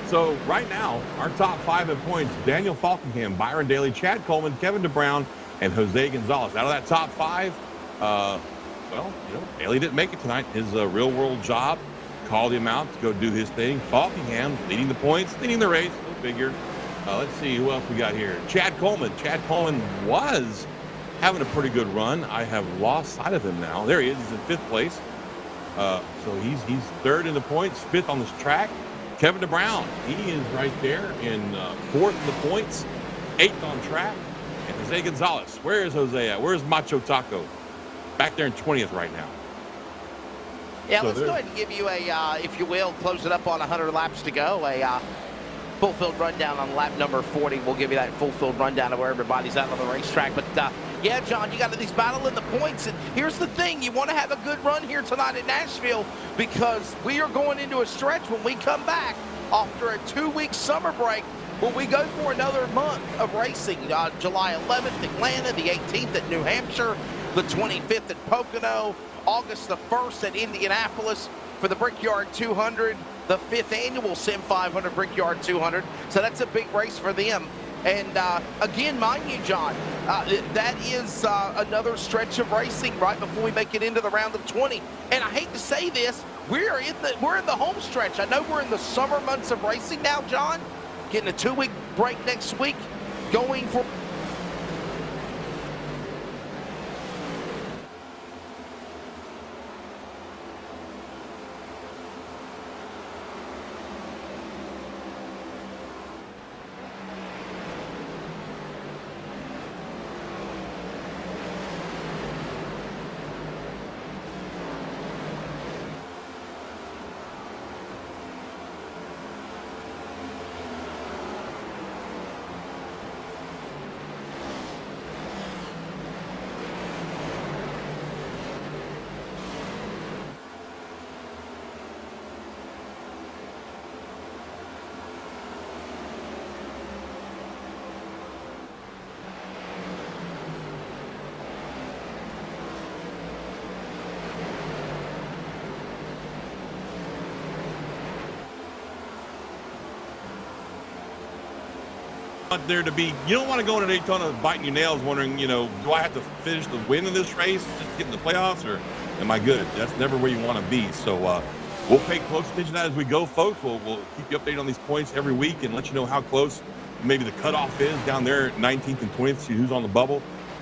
So right now, our top 5 in points: Daniel Falkenham, Byron Daly, Chad Coleman, Kevin DeBrown, and Jose Gonzalez. Out of that top 5, Daly didn't make it tonight. His real-world job called him out to go do his thing. Falkenham leading the points, leading the race. Go figure. Let's see who else we got here. Chad Coleman. Chad Coleman was having a pretty good run. I have lost sight of him now. There he is. He's in 5th place. So he's 3rd in the points, 5th on this track. Kevin DeBrown, he is right there in 4th in the points, 8th on track. And Jose Gonzalez, where is Jose at? Where's Macho Taco? Back there in 20th right now. Yeah, so let's go ahead and give you a, if you will, close it up on 100 laps to go, a full-field rundown on lap number 40. We'll give you that full-field rundown of where everybody's at on the racetrack. But, yeah, John, you got these battle in the points. And here's the thing. You want to have a good run here tonight at Nashville because we are going into a stretch when we come back after a 2-week summer break when we go for another month of racing. July 11th, Atlanta, the 18th at New Hampshire. the 25th at Pocono, August the 1st at Indianapolis for the Brickyard 200, the 5th annual SIM500 Brickyard 200. So that's a big race for them. And again, mind you, John, that is another stretch of racing right before we make it into the round of 20. And I hate to say this, we're in the home stretch. I know we're in the summer months of racing now, John. Getting a 2-week break next week, going for there to be, you don't want to go into Daytona biting your nails wondering, do I have to finish the win in this race just to get in the playoffs, or am I good? That's never where you want to be. So we'll pay close attention to that as we go, folks. We'll keep you updated on these points every week and let you know how close maybe the cutoff is down there at 19th and 20th, see who's on the bubble.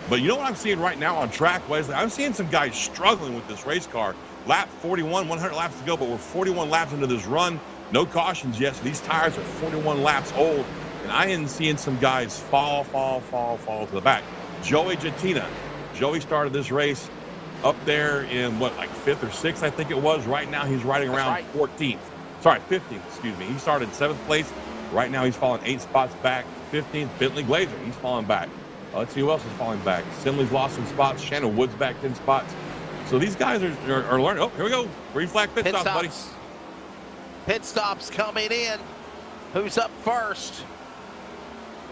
But you know what I'm seeing right now on track, Wesley? I'm seeing some guys struggling with this race car. Lap 41, 100 laps to go, but we're 41 laps into this run. No cautions yet, so these tires are 41 laps old. And I am seeing some guys fall to the back. Joey Jettina. Joey started this race up there in, like 5th or 6th, I think it was. Right now, he's riding around 14th. Sorry, 15th, excuse me. He started 7th place. Right now, he's falling 8 spots back. 15th, Bentley Glazer. He's falling back. Let's see who else is falling back. Simley's lost some spots. Shannon Wood's back 10 spots. So these guys are learning. Oh, here we go. Green flag pit stops, buddy. Pit stops coming in. Who's up first?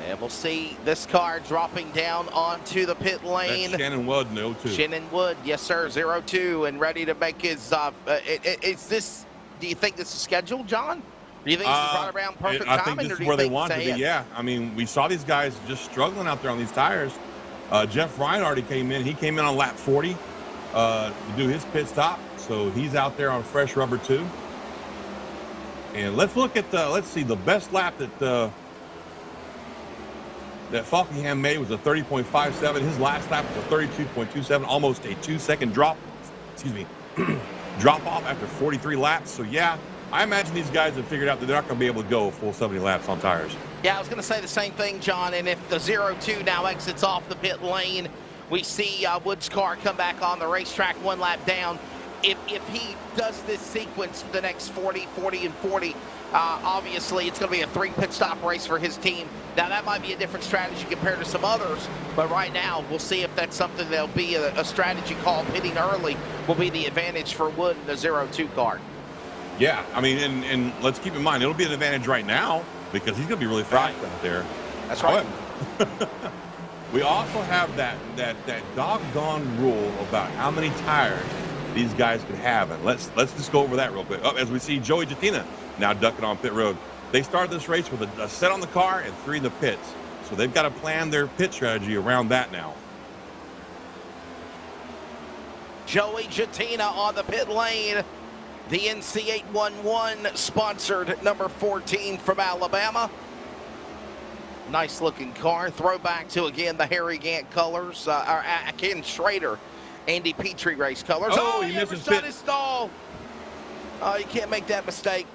And we'll see this car dropping down onto the pit lane. That's Shannon Wood in the 02. Shannon Wood, yes, sir, 02, and ready to make his. Is this? Do you think this is scheduled, John? Do you think this is right around perfect timing? I think this is where they want to be. Yeah, I mean, we saw these guys just struggling out there on these tires. Jeff Ryan already came in. He came in on lap 40 to do his pit stop, so he's out there on fresh rubber too. And let's look at let's see, the best lap that Falkingham made was a 30.57. His last lap was a 32.27, almost a 2-second drop. Excuse me, drop off after 43 laps. So yeah, I imagine these guys have figured out that they're not going to be able to go a full 70 laps on tires. Yeah, I was going to say the same thing, John. And if the 02 now exits off the pit lane, we see Wood's car come back on the racetrack 1 lap down. If he does this sequence the next 40, 40, and 40, obviously it's going to be a 3 pit stop race for his team. Now, that might be a different strategy compared to some others, but right now we'll see if that's something that'll be a strategy call. Pitting early will be the advantage for Wood in the 02 car. Yeah, I mean, and let's keep in mind, it'll be an advantage right now because he's going to be really fast out there. That's right. We also have that doggone rule about how many tires these guys can have, and let's just go over that real quick. As we see Joey Jettina now ducking on pit road. They started this race with a set on the car and 3 in the pits, so they've got to plan their pit strategy around that now. Joey Jettina on the pit lane. The NC811 sponsored number 14 from Alabama. Nice looking car. Throwback to, again, the Harry Gant colors. Ken Schrader, Andy Petrie race colors. Oh, he missed his pit. His stall. Oh, you can't make that mistake.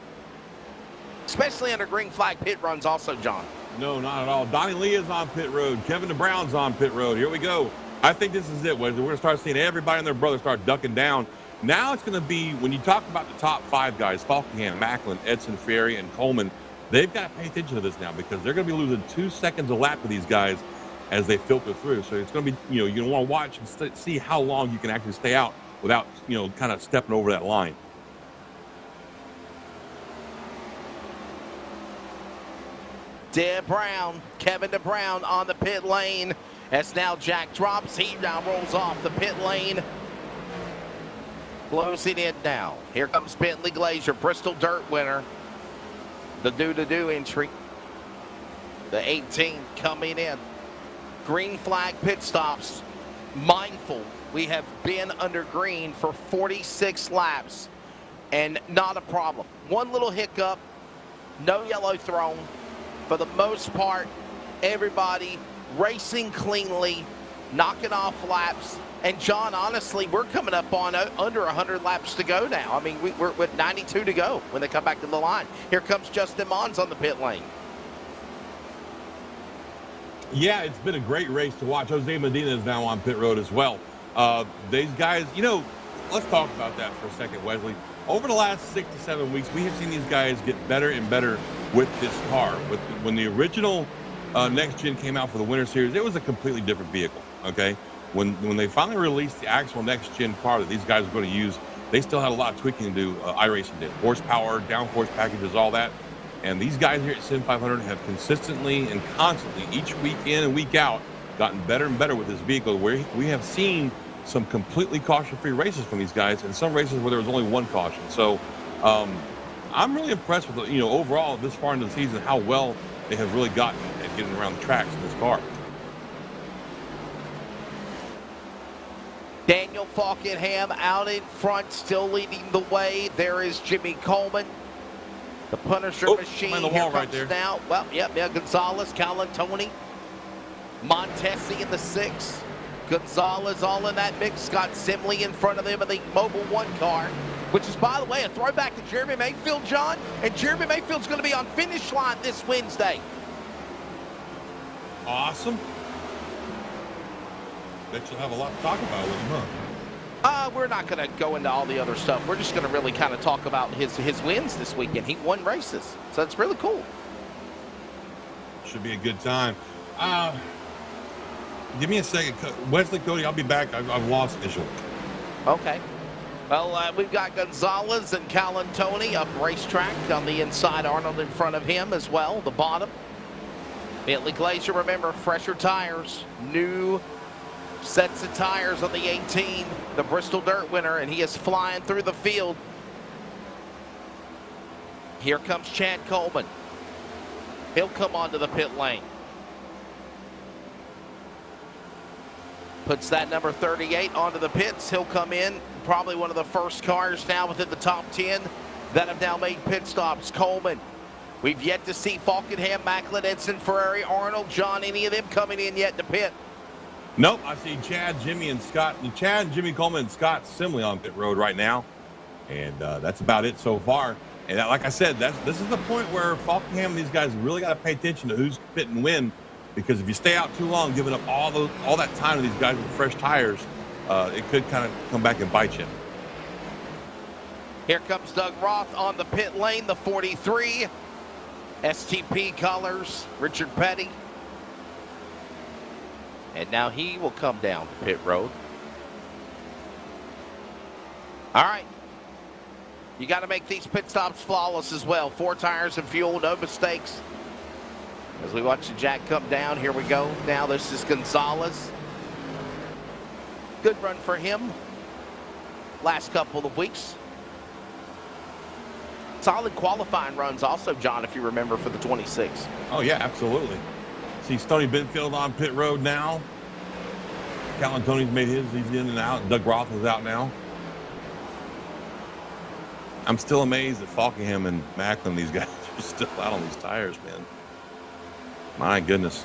Especially under green flag pit runs also, John. No, not at all. Donnie Lee is on pit road. Kevin DeBrown's on pit road. Here we go. I think this is it, Wesley. We're going to start seeing everybody and their brother start ducking down. Now it's going to be, when you talk about the top 5 guys, Falkingham, Macklin, Edson, Ferry, and Coleman, they've got to pay attention to this now because they're going to be losing 2 seconds a lap to these guys as they filter through. So it's going to be, you're going to want to watch and see how long you can actually stay out without, kind of stepping over that line. Kevin DeBrown on the pit lane As now Jack drops, he now rolls off the pit lane. Closing in now. Here comes Bentley Glazier, Bristol Dirt winner. The do-to-do entry. The 18 coming in. Green flag pit stops. Mindful, we have been under green for 46 laps and not a problem. One little hiccup, no yellow thrown. For the most part, everybody racing cleanly, knocking off laps. And John, honestly, we're coming up on under 100 laps to go now. I mean, we're with 92 to go when they come back to the line. Here comes Justin Mons on the pit lane. Yeah, it's been a great race to watch. Jose Medina is now on pit road as well. These guys, you know, let's talk about that for a second, Wesley. Over the last 6 to 7 weeks, we have seen these guys get better and better with this car. When the original Next Gen came out for the Winter Series, it was a completely different vehicle, okay? When they finally released the actual Next Gen car that these guys were going to use, they still had a lot of tweaking to do. iRacing did. Horsepower, downforce packages, all that. And these guys here at SIM500 have consistently and constantly, each week in and week out, gotten better and better with this vehicle, where we have seen some completely caution-free races from these guys, and some races where there was only one caution. So I'm really impressed with, overall this far into the season, how well they have really gotten at getting around the tracks in this car. Daniel Falkenham out in front, still leading the way. There is Jimmy Coleman. The Punisher machine the here wall comes right there. now. Well, yeah, Gonzalez, Calantoni, Montesi in the 6. Gonzalez all in that mix. Scott Simley in front of them in the Mobil 1 car, which is, by the way, a throwback to Jeremy Mayfield, John. And Jeremy Mayfield's going to be on finish line this Wednesday. Awesome. Bet you'll have a lot to talk about with him, huh? We're not going to go into all the other stuff. We're just going to really kind of talk about his wins this weekend. He won races, so it's really cool. Should be a good time. Give me a second. Wesley, Cody, I'll be back. I've lost visual. Okay. Well, we've got Gonzalez and Calantoni up racetrack on the inside. Arnold in front of him as well, the bottom. Bentley Glazier, remember, fresher tires, new sets of tires on the 18, the Bristol Dirt winner, and he is flying through the field. Here comes Chad Coleman. He'll come onto the pit lane. Puts that number 38 onto the pits. He'll come in, probably one of the first cars now within the top 10 that have now made pit stops. Coleman. We've yet to see Falkenham, Macklin, Edson, Ferrari, Arnold, John, any of them coming in yet to pit. Nope, I see Chad, Jimmy Coleman, and Scott Simley on pit road right now, and that's about it so far. And like I said, this is the point where Falkenham and these guys really got to pay attention to who's pitting when, because if you stay out too long, giving up all that time to these guys with fresh tires, it could kind of come back and bite you. Here comes Doug Roth on the pit lane, the 43, STP colors, Richard Petty. And now he will come down to pit road. All right. You got to make these pit stops flawless as well. 4 tires and fuel, no mistakes. As we watch the Jack come down, here we go. Now this is Gonzalez. Good run for him last couple of weeks. Solid qualifying runs also, John, if you remember, for the 26. Oh, yeah, absolutely. See Stoney Benfield on pit road now. Calantoni's made his. He's in and out. Doug Roth is out now. I'm still amazed that Falkenham and Macklin, these guys, are still out on these tires, man. My goodness.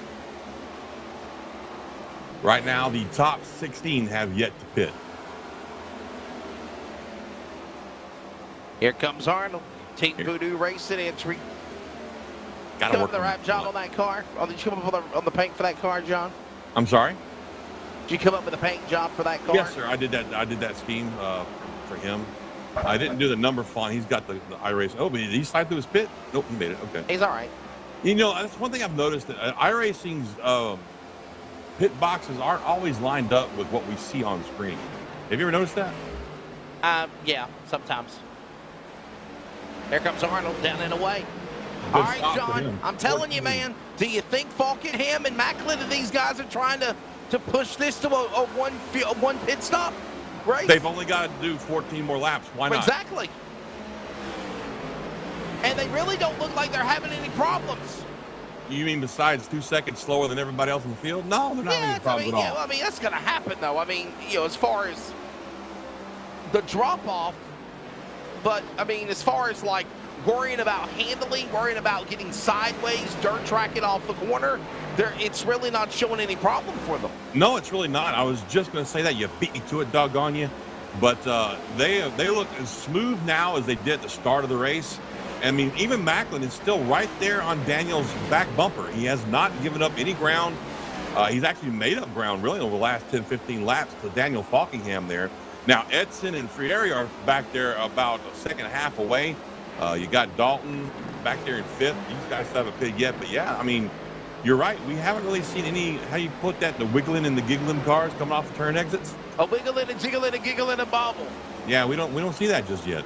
Right now, the top 16 have yet to pit. Here comes Arnold. Team Voodoo Racing entry. Got to Come work up with the right job on that car. Did you come up on the paint for that car, John? I'm sorry? Did you come up with a paint job for that car? Yes, sir. I did that scheme for him. I didn't do the number font. He's got the iRacing. Oh, but did he slide through his pit? Nope, he made it. Okay. He's all right. You know, that's one thing I've noticed, that iRacing's pit boxes aren't always lined up with what we see on screen. Have you ever noticed that? Yeah, sometimes. Here comes Arnold down and away. Good All right, John, I'm telling you, man, do you think Falkenham and Macklin and these guys are trying to to push this to a one pit stop race? They've only got to do 14 more laps. Why not? Exactly. And they really don't look like they're having any problems. You mean besides 2 seconds slower than everybody else in the field? No, they're not having any problems at all. Yeah, I mean, that's going to happen, though. I mean, as far as the drop-off, but, I mean, as far as, like, worrying about handling, worrying about getting sideways, dirt tracking off the corner, it's really not showing any problem for them. No, it's really not. I was just going to say that. You beat me to it, doggone you. But they look as smooth now as they did at the start of the race. I mean, even Macklin is still right there on Daniel's back bumper. He has not given up any ground. He's actually made up ground, really, over the last 10, 15 laps to Daniel Falkingham there. Now, Edson and Frieri are back there about a second and a half away. You got Dalton back there in fifth. These guys haven't pitted yet. But, yeah, I mean, you're right. We haven't really seen any, how you put that, the wiggling and the giggling cars coming off the turn exits. A wiggling and jiggling and giggling and bobble. Yeah, we don't see that just yet.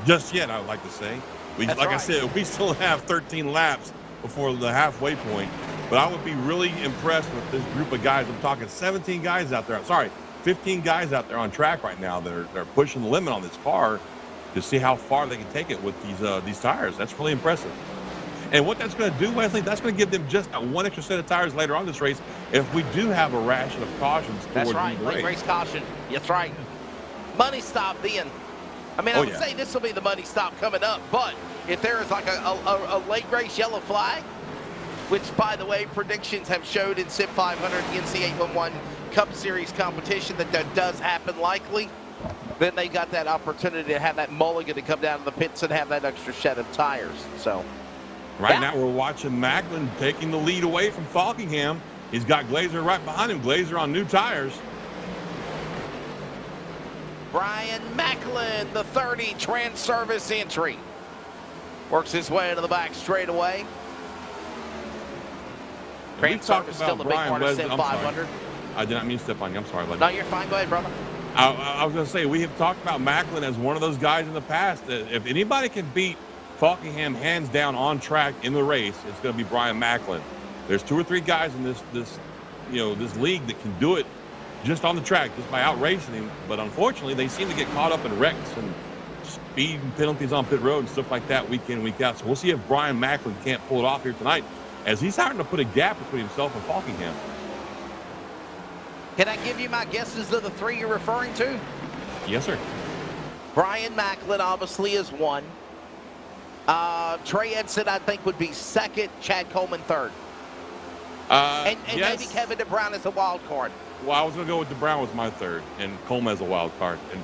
Just yet, I would like to say. I said, we still have 13 laps before the halfway point. But I would be really impressed with this group of guys. I'm talking 17 guys out there. 15 guys out there on track right now that are pushing the limit on this car to see how far they can take it with these tires. That's really impressive. And what that's going to do, Wesley, that's going to give them just one extra set of tires later on this race if we do have a ration of cautions towards That's right, late race caution. That's right. Money stop then. I mean, I would say this will be the money stop coming up, but if there is like a late race yellow flag, which, by the way, predictions have showed in SIM500, the NC811 Cup Series competition that does happen likely, then they got that opportunity to have that mulligan to come down to the pits and have that extra set of tires. So, right now we're watching Macklin taking the lead away from Falkingham. He's got Glazer right behind him. Glazer on new tires. Brian Macklin, the 30 trans-service entry. Works his way into the back straightaway. Trans-service still a big part of SIM500. I did not mean to step on you. I'm sorry, buddy. No, you're fine. Go ahead, brother. I was going to say, we have talked about Macklin as one of those guys in the past. If anybody can beat Falkingham hands down on track in the race, it's going to be Brian Macklin. There's 2 or 3 guys in this league that can do it just on the track, just by outracing him. But unfortunately, they seem to get caught up in wrecks and speed penalties on pit road and stuff like that week in, week out. So we'll see if Brian Macklin can't pull it off here tonight, as he's starting to put a gap between himself and Falkingham. Can I give you my guesses of the 3 you're referring to? Yes, sir. Brian Macklin obviously is 1. Trey Edson, I think, would be 2nd. Chad Coleman 3rd. And yes. maybe Kevin DeBrown is a wild card. Well, I was going to go with DeBrown was my 3rd, and Coleman as a wild card. And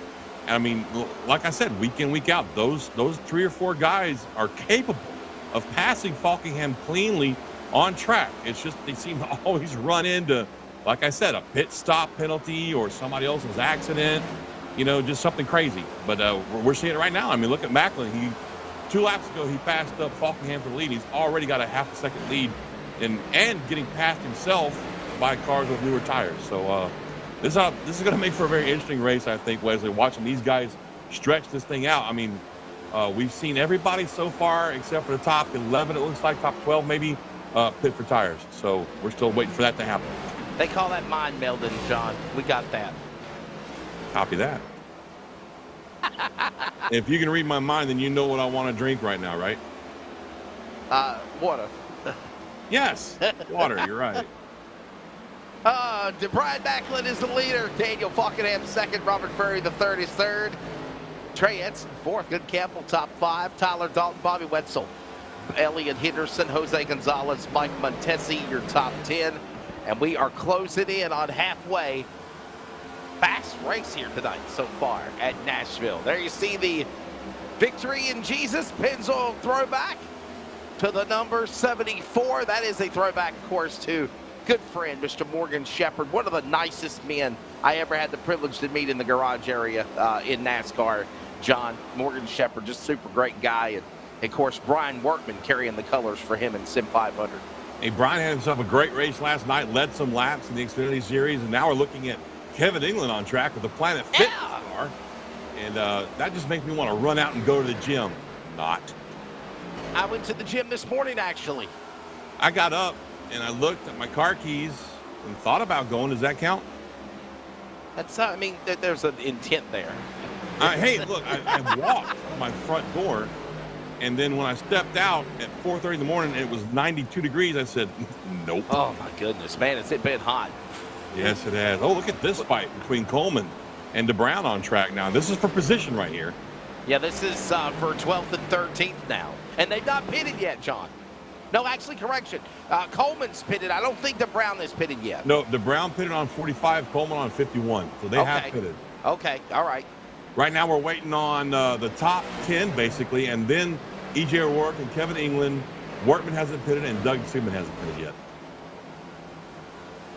I mean, like I said, week in, week out, those 3 or 4 guys are capable of passing Falkingham cleanly on track. It's just they seem to always run into, like I said, a pit stop penalty or somebody else's accident, just something crazy. But we're seeing it right now. I mean, look at Macklin. 2 laps ago, he passed up Falkingham for the lead. He's already got a half a second lead and getting past himself by cars with newer tires. So this is going to make for a very interesting race, I think, Wesley, watching these guys stretch this thing out. I mean, we've seen everybody so far except for the top 11, it looks like, top 12 maybe, pit for tires. So we're still waiting for that to happen. They call that mind melding, John. We got that. Copy that. If you can read my mind, then you know what I want to drink right now, right? Water. Yes, water, you're right. Brian Macklin is the leader. Daniel Falkingham 2nd. Robert Ferry the 3rd is 3rd. Trey Edson 4th. Good Campbell top 5. Tyler Dalton, Bobby Wetzel, Elliot Henderson, Jose Gonzalez, Mike Montesi, your top 10. And we are closing in on halfway. Fast race here tonight so far at Nashville. There you see the Victory in Jesus Pennzoil throwback to the number 74. That is a throwback, of course, to good friend, Mr. Morgan Shepherd, one of the nicest men I ever had the privilege to meet in the garage area in NASCAR. John Morgan Shepherd, just super great guy. And, of course, Brian Workman carrying the colors for him in SIM500. Hey, Brian had himself a great race last night, led some laps in the Xfinity Series, and now we're looking at Kevin England on track with the Planet Fitness car. And that just makes me want to run out and go to the gym. Not. I went to the gym this morning, actually. I got up and I looked at my car keys and thought about going. Does that count? That's, I mean, there's an intent there. Hey, look, I walked from my front door, and then when I stepped out at 4:30 in the morning, and it was 92 degrees. I said, nope. Oh my goodness, man, it's been hot. Yes, it has. Oh, look at this fight between Coleman and DeBrown on track now. This is for position right here. Yeah, this is for 12th and 13th now, and they've not pitted yet, John. No, actually, correction. Coleman's pitted. I don't think DeBrown is pitted yet. No, DeBrown pitted on 45, Coleman on 51. So they have pitted. Okay, all right. Right now we're waiting on the top 10, basically, and then E.J. O'Rourke and Kevin England. Workman hasn't pitted, and Doug Sigmund hasn't pitted yet.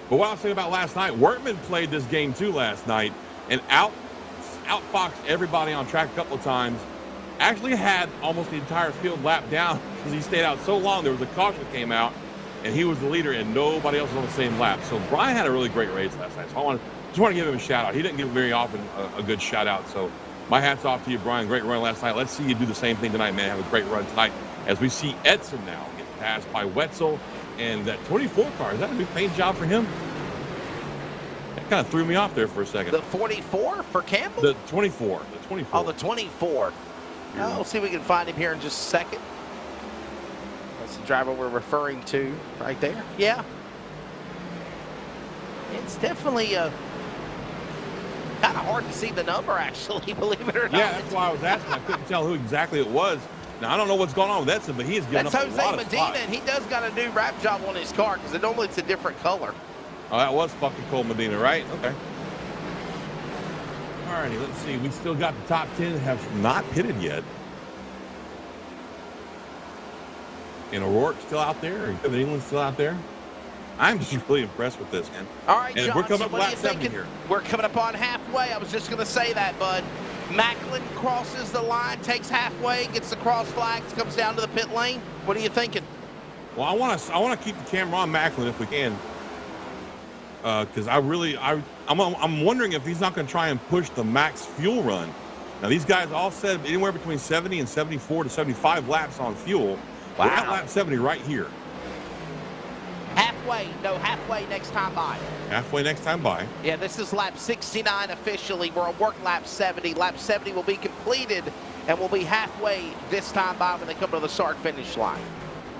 But what I was saying about last night, Workman played this game too last night and outfoxed everybody on track a couple of times. Actually had almost the entire field lapped down because he stayed out so long. There was a caution that came out, and he was the leader, and nobody else was on the same lap. So Brian had a really great race last night. So just want to give him a shout out. He didn't get very often a good shout out. So my hat's off to you, Brian. Great run last night. Let's see you do the same thing tonight, man. Have a great run tonight as we see Edson now get passed by Wetzel. And that 24 car, is that a new paint job for him? That kind of threw me off there for a second. The 44 for Campbell? The 24. The 24. Oh, the 24. We'll see if we can find him here in just a second. That's the driver we're referring to right there. Yeah. It's definitely kind of hard to see the number, actually, believe it or not. Yeah, that's why I was asking. I couldn't tell who exactly it was. Now, I don't know what's going on with Edson, but he is giving up a lot of spots. That's Jose Medina, and he does got a new wrap job on his car because normally it's a different color. Oh, that was fucking Cole Medina, right? Okay. All righty, let's see. We still got the top 10 that have not pitted yet. And O'Rourke still out there, and Kevin England still out there. I'm just really impressed with this, man. All right, and John, we're coming so up what are lap you 70 thinking? here. We're coming up on halfway. I was just going to say that, bud. Macklin crosses the line, takes halfway, gets the cross flags, comes down to the pit lane. What are you thinking? Well, I want to keep the camera on Macklin if we can, because I'm wondering if he's not going to try and push the max fuel run. Now these guys all said anywhere between 70 and 74 to 75 laps on fuel. Wow. We're at lap 70 right here. Halfway next time by. Halfway next time by. Yeah, this is lap 69 officially. We're on work lap 70. Lap 70 will be completed, and we'll be halfway this time by when they come to the start finish line.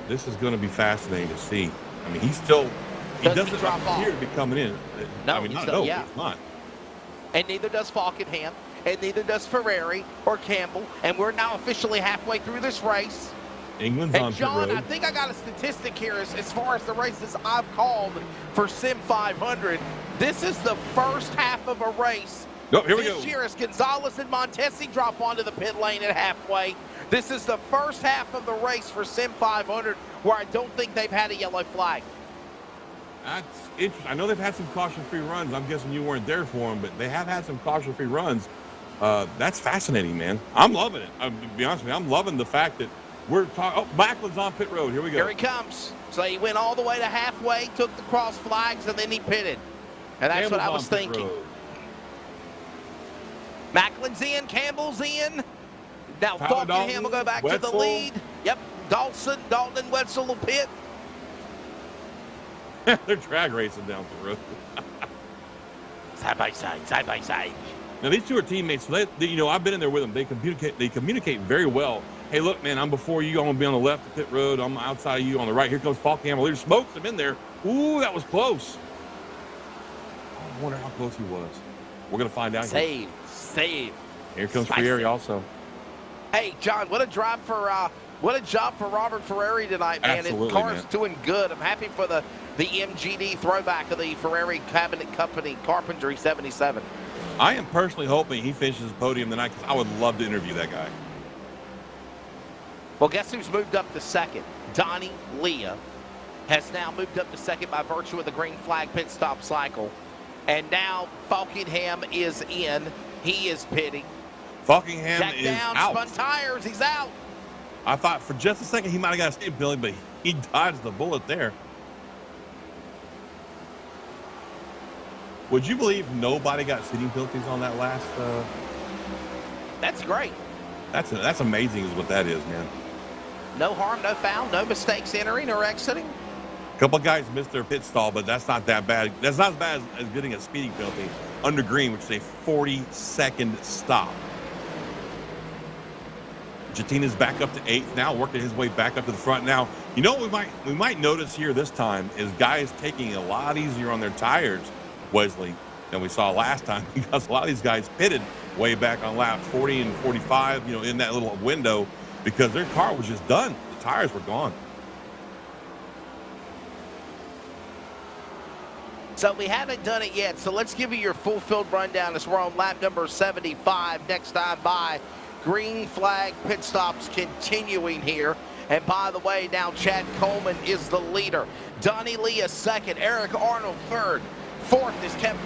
This is going to be fascinating to see. I mean, he doesn't appear to be coming in. No, I mean, he's not. And neither does Falkenham, and neither does Ferrari or Campbell. And we're now officially halfway through this race. England's and on John, pit road. I think I got a statistic here as far as the races I've called for SIM500. This is the first half of a race. Oh, here we go. This year as Gonzalez and Montesi drop onto the pit lane at halfway. This is the first half of the race for SIM500 where I don't think they've had a yellow flag. That's interesting. I know they've had some caution-free runs. I'm guessing you weren't there for them, but they have had some caution-free runs. That's fascinating, man. I'm loving it. To be honest with you, I'm loving the fact that we're talking. Oh, Macklin's on pit road. Here we go. Here he comes. So he went all the way to halfway, took the cross flags, and then he pitted. And that's what I was thinking. Macklin's in, Campbell's in. Now Falkenham will go back to the lead. Yep, Dalton and Wetzel will pit. They're drag racing down the road. Side by side, side by side. Now these two are teammates. So I've been in there with them. They communicate very well. Hey, look, man, I'm before you. I'm gonna be on the left of pit road. I'm outside of you on the right. Here comes Falkenham. Leader smokes him in there. Ooh, that was close. I wonder how close he was. We're gonna find out. Save. Here comes Ferrari also. Hey, John, what a job for Robert Ferrari tonight, man. Absolutely, His car's man. doing good. I'm happy for the MGD throwback of the Ferrari Cabinet Company Carpentry 77. I am personally hoping he finishes the podium tonight because I would love to interview that guy. Well, guess who's moved up to second? Donnie Leah has now moved up to second by virtue of the green flag pit stop cycle. And now Falkenham is in. He is pitting. Falkenham Jack is down, out. spun tires. He's out. I thought for just a second he might have got a state penalty, but he dodged the bullet there. Would you believe nobody got seating penalties on that last? That's great. That's amazing is what that is, man. No harm, no foul, no mistakes entering or exiting. A couple of guys missed their pit stall, but that's not that bad. That's not as bad as getting a speeding penalty under green, which is a 40-second stop. Jatina's back up to 8th now, working his way back up to the front. Now, you know what we might notice here this time is guys taking a lot easier on their tires, Wesley, than we saw last time, because a lot of these guys pitted way back on lap 40 and 45, you know, in that little window, because their car was just done. The tires were gone. So we haven't done it yet, so let's give you your full field rundown as we're on lap number 75. Next time by, green flag pit stops continuing here. And by the way, now Chad Coleman is the leader. Donnie Lee is second, Eric Arnold third. Fourth is Kevin.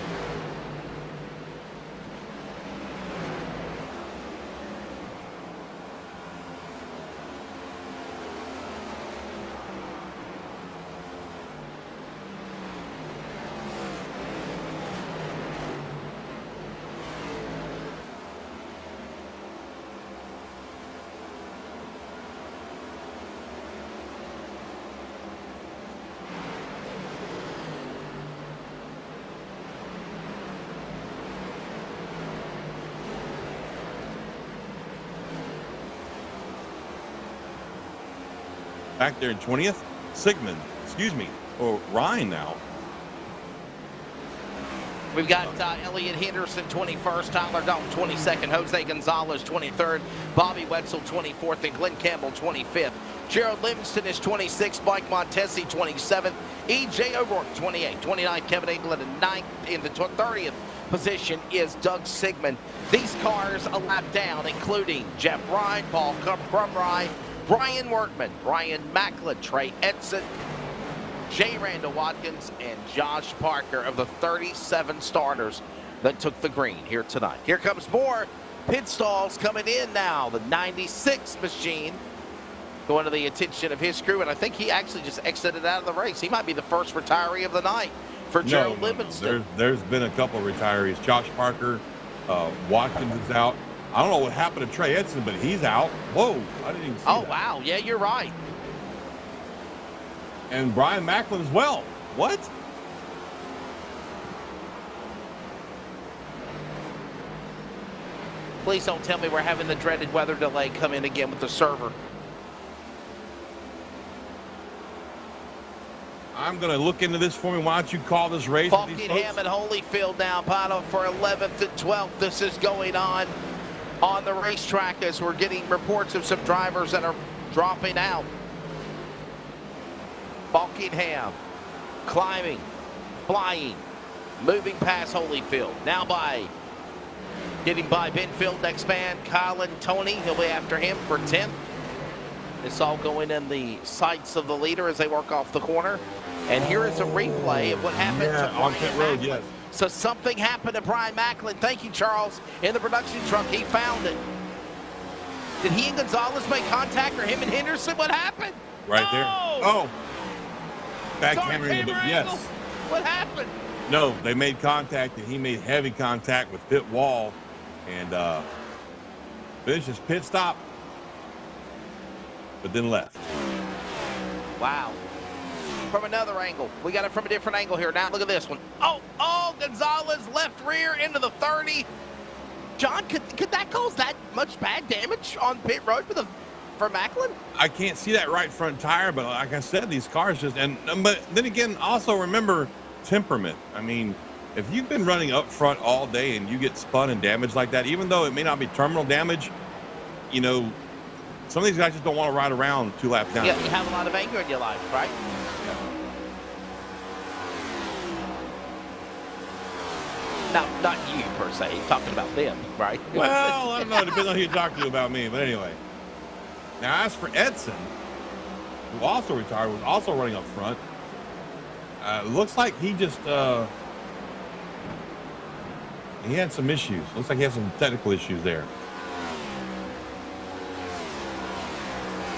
Back there in 20th, Ryan now. We've got Elliot Henderson 21st, Tyler Dalton 22nd, Jose Gonzalez 23rd, Bobby Wetzel 24th, and Glenn Campbell 25th. Gerald Livingston is 26th, Mike Montesi 27th, E.J. O'Rourke 28th, 29th, Kevin England, and 9th. In the 30th position is Doug Sigmund. These cars a lap down, including Jeff Ryan, Paul Crumrye, Brian Workman, Brian Macklin, Trey Edson, J. Randall Watkins, and Josh Parker of the 37 starters that took the green here tonight. Here comes more pit stalls coming in now. The 96 machine going to the attention of his crew, and I think he actually just exited out of the race. He might be the first retiree of the night for Gerald Livingston. There's been a couple of retirees. Josh Parker, Watkins is out. I don't know what happened to Trey Edson, but he's out. Whoa, I didn't even see that. Oh, wow. Yeah, you're right. And Brian Macklin as well. What? Please don't tell me we're having the dreaded weather delay come in again with the server. I'm going to look into this for me. Why don't you call this race? Falkingham and Holyfield now battle for 11th and 12th. This is going on the racetrack as we're getting reports of some drivers that are dropping out. Falkingham climbing, flying, moving past Holyfield. Now getting by Benfield. Next man, Colin Tony. He'll be after him for 10th. It's all going in the sights of the leader as they work off the corner. And here is a replay of what happened to on pit road, yes. So something happened to Brian Macklin. Thank you, Charles. In the production truck, he found it. Did he and Gonzalez make contact, or him and Henderson? What happened? Right there. Oh. Bad camera angle, but yes. What happened? No, they made contact, and he made heavy contact with pit wall and finished his pit stop, but then left. Wow. From another angle. We got it from a different angle here. Now look at this one. Oh, Gonzalez left rear into the 30. John, could that cause that much bad damage on pit road for Macklin? I can't see that right front tire, but like I said, these cars just, but then again, also remember temperament. I mean, if you've been running up front all day and you get spun and damaged like that, even though it may not be terminal damage, you know, some of these guys just don't want to ride around 2 laps down. Yeah, you have a lot of anger in your life, right? Now, not you per se, talking about them, right? Well, I don't know. It depends on who you talk to about me. But anyway. Now, as for Edson, who also retired, was also running up front. Looks like he just he had some issues. Looks like he had some technical issues there.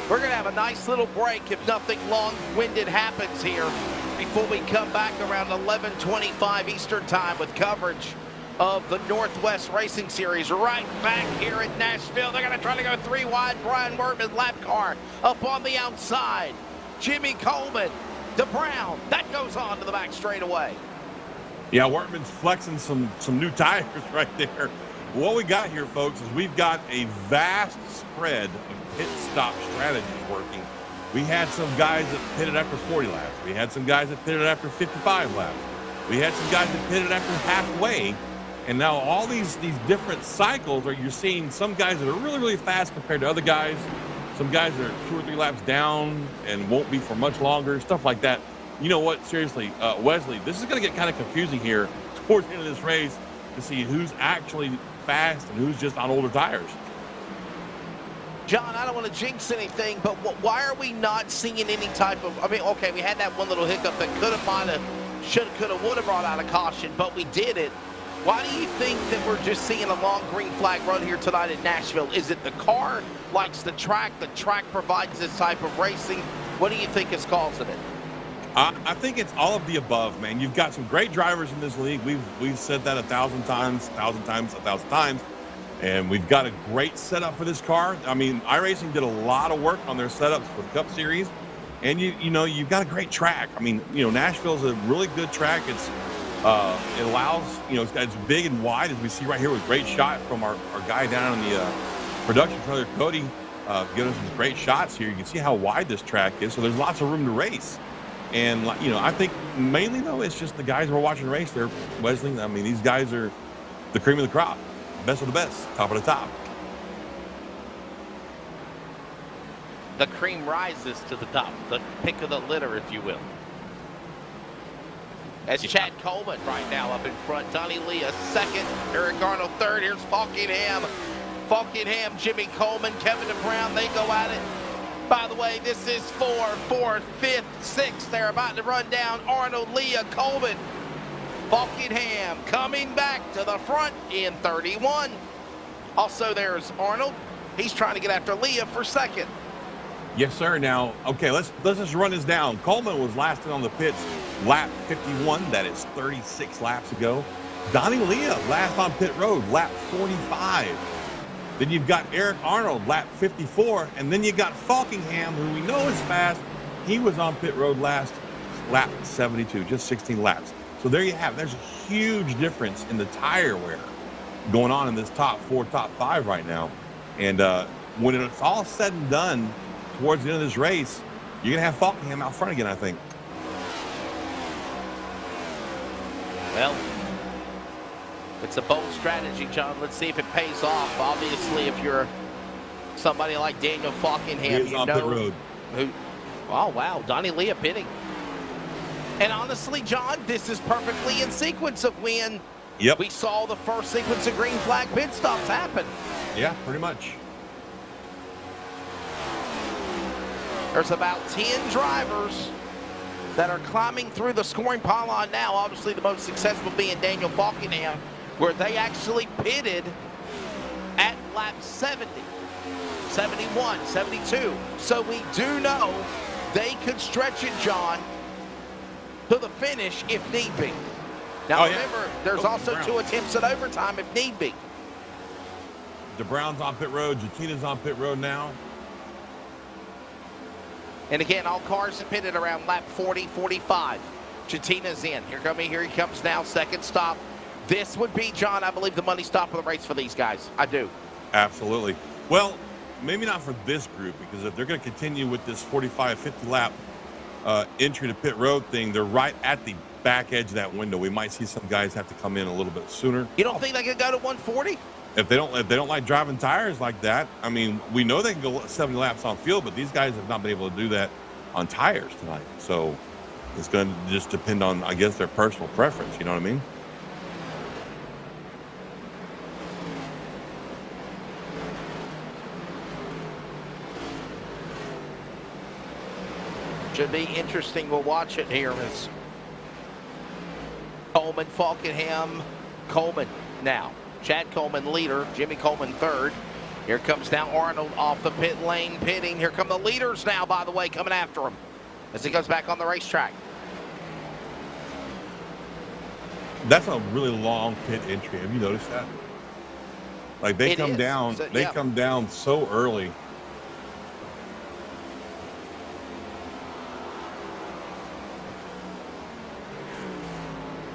We're going to have a nice little break if nothing long-winded happens here before we come back around 11:25 Eastern Time with coverage of the Northwest Racing Series right back here at Nashville. They're going to try to go 3 wide. Brian Workman lap car up on the outside. Jimmy Coleman to Brown. That goes on to the back straightaway. Yeah, Workman's flexing some new tires right there. What we got here, folks, is we've got a vast spread of pit stop strategies working. We had some guys that pitted after 40 laps. We had some guys that pitted after 55 laps. We had some guys that pitted after halfway. And now all these different cycles are, you're seeing some guys that are really, really fast compared to other guys. Some guys that are 2 or 3 laps down and won't be for much longer, stuff like that. You know what? Seriously, Wesley, this is going to get kind of confusing here towards the end of this race to see who's actually fast and who's just on older tires. John, I don't want to jinx anything, but why are we not seeing any type of, I mean, okay, we had that one little hiccup that could have, might have, should have, could have, would have brought out a caution, but we did it. Why do you think that we're just seeing a long green flag run here tonight in Nashville? Is it the car likes the track provides this type of racing? What do you think is causing it? I think it's all of the above, man. You've got some great drivers in this league. We've said that 1,000 times, 1,000 times. And we've got a great setup for this car. I mean, iRacing did a lot of work on their setups for the Cup Series. And you know, you've got a great track. I mean, you know, Nashville's a really good track. It allows, you know, it's big and wide, as we see right here with great shot from our guy down in the production trailer, Cody, giving us some great shots here. You can see how wide this track is. So there's lots of room to race. And, you know, I think mainly, though, it's just the guys who are watching the race there, Wesley. I mean, these guys are the cream of the crop, best of the best, top of the top. The cream rises to the top, the pick of the litter, if you will. As Chad Coleman right now up in front, Donnie Lee a second, Eric Arnold third. Here's Falkingham, Jimmy Coleman, Kevin DeBrown, they go at it. By the way, this is 4th, 5th, 6th. They're about to run down Arnold, Leah, Coleman. Falkingham coming back to the front in 31. Also, there's Arnold. He's trying to get after Leah for second. Yes, sir. Now, okay, let's just run this down. Coleman was last in on the pits, lap 51. That is 36 laps ago. Donnie Leah last on pit road, lap 45. Then you've got Eric Arnold, lap 54, and then you got Falkingham, who we know is fast. He was on pit road last, lap 72, just 16 laps. So there you have it. There's a huge difference in the tire wear going on in this top 4, top 5 right now. And when it's all said and done, towards the end of this race, you're going to have Falkingham out front again, I think. Well, it's a bold strategy, John. Let's see if it pays off. Obviously, if you're somebody like Daniel Falkingham, you on know pit road. who. Oh wow, Donnie Leah pitting. And honestly, John, this is perfectly in sequence of when we saw the first sequence of green flag pit stops happen. Yeah, pretty much. There's about 10 drivers that are climbing through the scoring pylon now. Obviously, the most successful being Daniel Falkingham, where they actually pitted at lap 70, 71, 72. So we do know they could stretch it, John, to the finish if need be. Now remember, there's also 2 attempts at overtime if need be. DeBrown's on pit road. Jatina's on pit road now. And again, all cars are pitted around lap 40, 45. Jatina's in. Here he comes now, second stop. This would be, John, I believe, the money stop of the race for these guys. I do. Absolutely. Well, maybe not for this group, because if they're going to continue with this 45, 50 lap entry to pit road thing, they're right at the back edge of that window. We might see some guys have to come in a little bit sooner. You don't think they could go to 140? If they don't like driving tires like that, I mean, we know they can go 70 laps on field, but these guys have not been able to do that on tires tonight. So it's going to just depend on, I guess, their personal preference. You know what I mean? Should be interesting. We'll watch it here as Coleman, Falkingham, Coleman now. Chad Coleman leader, Jimmy Coleman third. Here comes now Arnold off the pit lane pitting. Here come the leaders now, by the way, coming after him as he goes back on the racetrack. That's a really long pit entry. Have you noticed that? Like they come down, come down so early.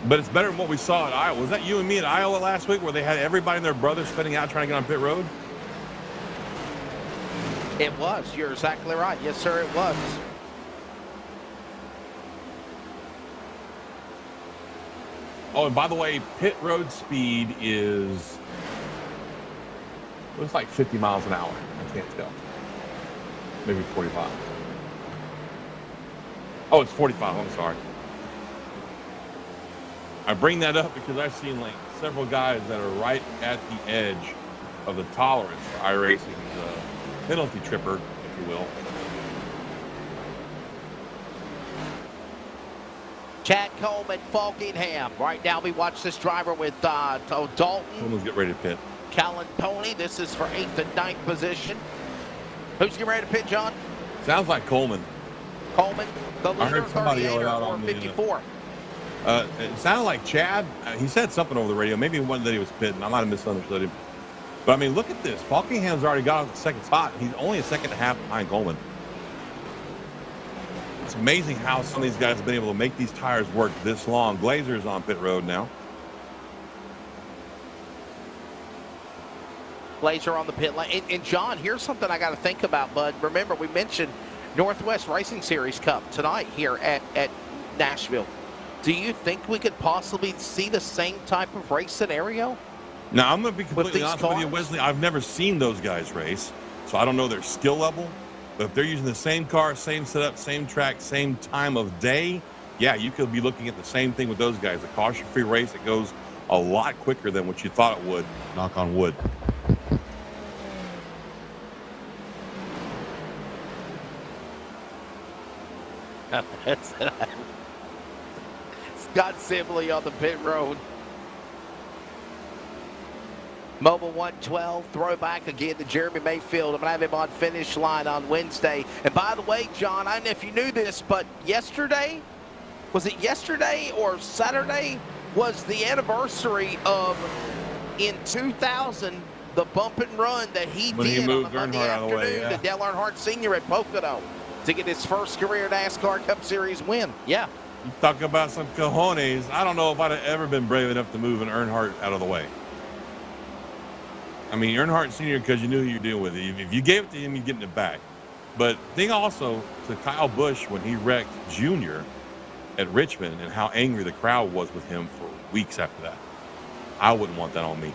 But it's better than what we saw at Iowa. Was that you and me at Iowa last week where they had everybody and their brother spinning out trying to get on pit road? It was. You're exactly right. Yes, sir, it was. Oh, and by the way, pit road speed is, it's like 50 miles an hour. I can't tell. Maybe 45. Oh, it's 45. I'm sorry. I bring that up because I've seen like several guys that are right at the edge of the tolerance for iRacing's penalty tripper, if you will. Chad Coleman, Falkingham. Right now we watch this driver with Dalton. Someone's getting ready to pit. Callan Tony. This is for 8th and 9th position. Who's getting ready to pit, John? Sounds like Coleman. Coleman, the leader, I heard somebody 38 yell out or on 54. It sounded like Chad. He said something over the radio. Maybe one that he was pitting. I might have misunderstood him. But, I mean, look at this. Falkingham's already got the second spot. He's only a second and a half behind Coleman. It's amazing how some of these guys have been able to make these tires work this long. Glazer's on pit road now. Glazer on the pit lane. And John, here's something I got to think about, bud. Remember, we mentioned Northwest Racing Series Cup tonight here at Nashville. Do you think we could possibly see the same type of race scenario? Now, I'm going to be completely honest with you, cars? Wesley. I've never seen those guys race, so I don't know their skill level. But if they're using the same car, same setup, same track, same time of day, yeah, you could be looking at the same thing with those guys. A caution-free race, it goes a lot quicker than what you thought it would. Knock on wood. Scott Sibley on the pit road. Mobile 112, throwback again to Jeremy Mayfield. I'm going to have him on finish line on Wednesday. And by the way, John, I don't know if you knew this, but yesterday, was it yesterday or Saturday, was the anniversary of, in 2000, the bump and run that he When did he moved on the Monday Earnhardt out of the way, afternoon yeah. to Dale Earnhardt Sr. at Pocono to get his first career NASCAR Cup Series win. Yeah. You talk about some cojones. I don't know if I'd have ever been brave enough to move an Earnhardt out of the way. I mean, Earnhardt Sr., because you knew who you were dealing with. If you gave it to him, you're getting it back. But think also to Kyle Busch when he wrecked Junior at Richmond and how angry the crowd was with him for weeks after that. I wouldn't want that on me.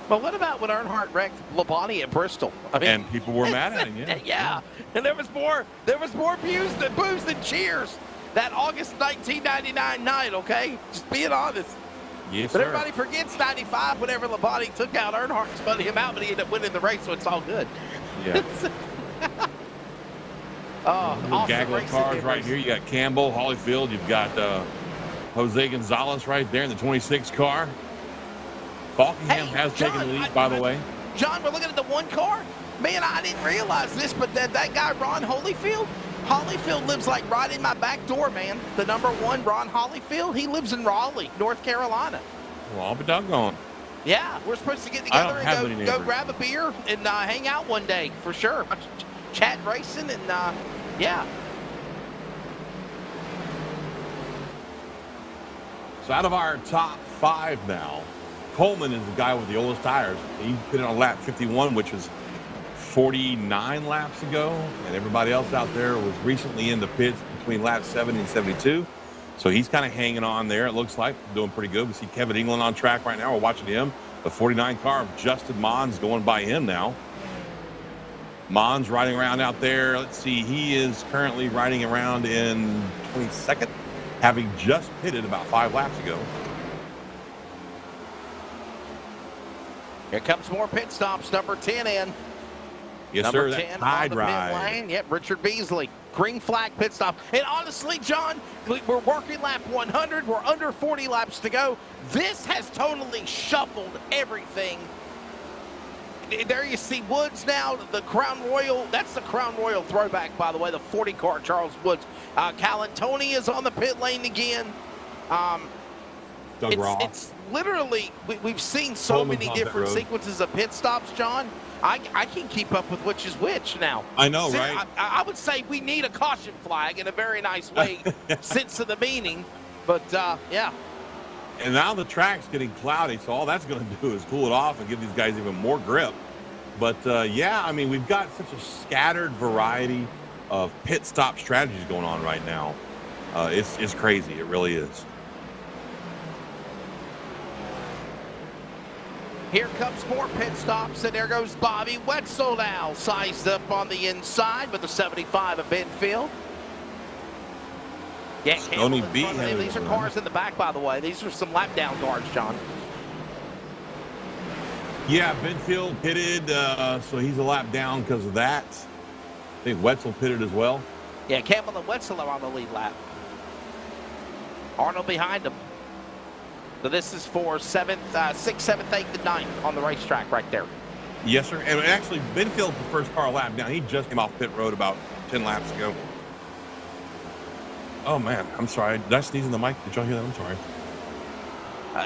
But what about when Earnhardt wrecked Labonte at Bristol? I mean, And people were mad at him, yeah. Yeah, and there was more boos than cheers that August 1999 night, okay? Just being honest. Yes, But sir. everybody forgets 95 whenever Labonte took out Earnhardt and spun him out, but he ended up winning the race, so it's all good. Yeah. Awesome Gaggle of racing cars here, right racing. here. You got Campbell, Holyfield. You've got Jose Gonzalez right there in the 26 car. Falkingham has John, taken the lead, by the way. John, we're looking at the one car. Man, I didn't realize this, but that guy, Ron Holyfield lives like right in my back door, man. The number 1, Ron Holyfield, he lives in Raleigh, North Carolina. Well, I'll be doggone. Yeah, we're supposed to get I don't together have and any go neighbors. grab a beer and hang out one day, for sure. Chat racing and, yeah. So out of our top 5 now, Coleman is the guy with the oldest tires. He put it on lap 51, which was 49 laps ago. And everybody else out there was recently in the pits between lap 70 and 72. So he's kind of hanging on there, it looks like, doing pretty good. We see Kevin England on track right now. We're watching him. The 49 car of Justin Mons going by him now. Mons riding around out there. Let's see, he is currently riding around in 22nd, having just pitted about 5 laps ago. Here comes more pit stops. Number 10 in. Yes, Number sir. 10 That on tide the ride. pit lane. Yep, Richard Beasley. Green flag pit stop. And honestly, John, we're working lap 100. We're under 40 laps to go. This has totally shuffled everything. There you see Woods now, the Crown Royal. That's the Crown Royal throwback, by the way, the 40 car, Charles Woods. Callan Tony is on the pit lane again. Doug Ross. It's literally, we've seen so Coleman's many on pit different road. sequences of pit stops, John. I can't keep up with which is which now. I know, right? I would say we need a caution flag in a very nice way, sense of the meaning. But, yeah. And now the track's getting cloudy, so all that's going to do is cool it off and give these guys even more grip. But yeah, I mean, we've got such a scattered variety of pit stop strategies going on right now. It's crazy. It really is. Here comes more pit stops, and there goes Bobby Wetzel now, sized up on the inside with the 75 of Benfield. Yeah, Stony Campbell in B front of him. These are cars in the back, by the way. These are some lap down cars, John. Yeah, Benfield pitted, so he's a lap down because of that. I think Wetzel pitted as well. Yeah, Campbell and Wetzel are on the lead lap. Arnold behind him. So this is for 6th, 7th, 8th, and 9th on the racetrack right there. Yes, sir. And actually, Benfield's the first car lap down. He just came off pit road about 10 laps ago. Oh, man. I'm sorry. Did I sneeze in the mic? Did y'all hear that? I'm sorry.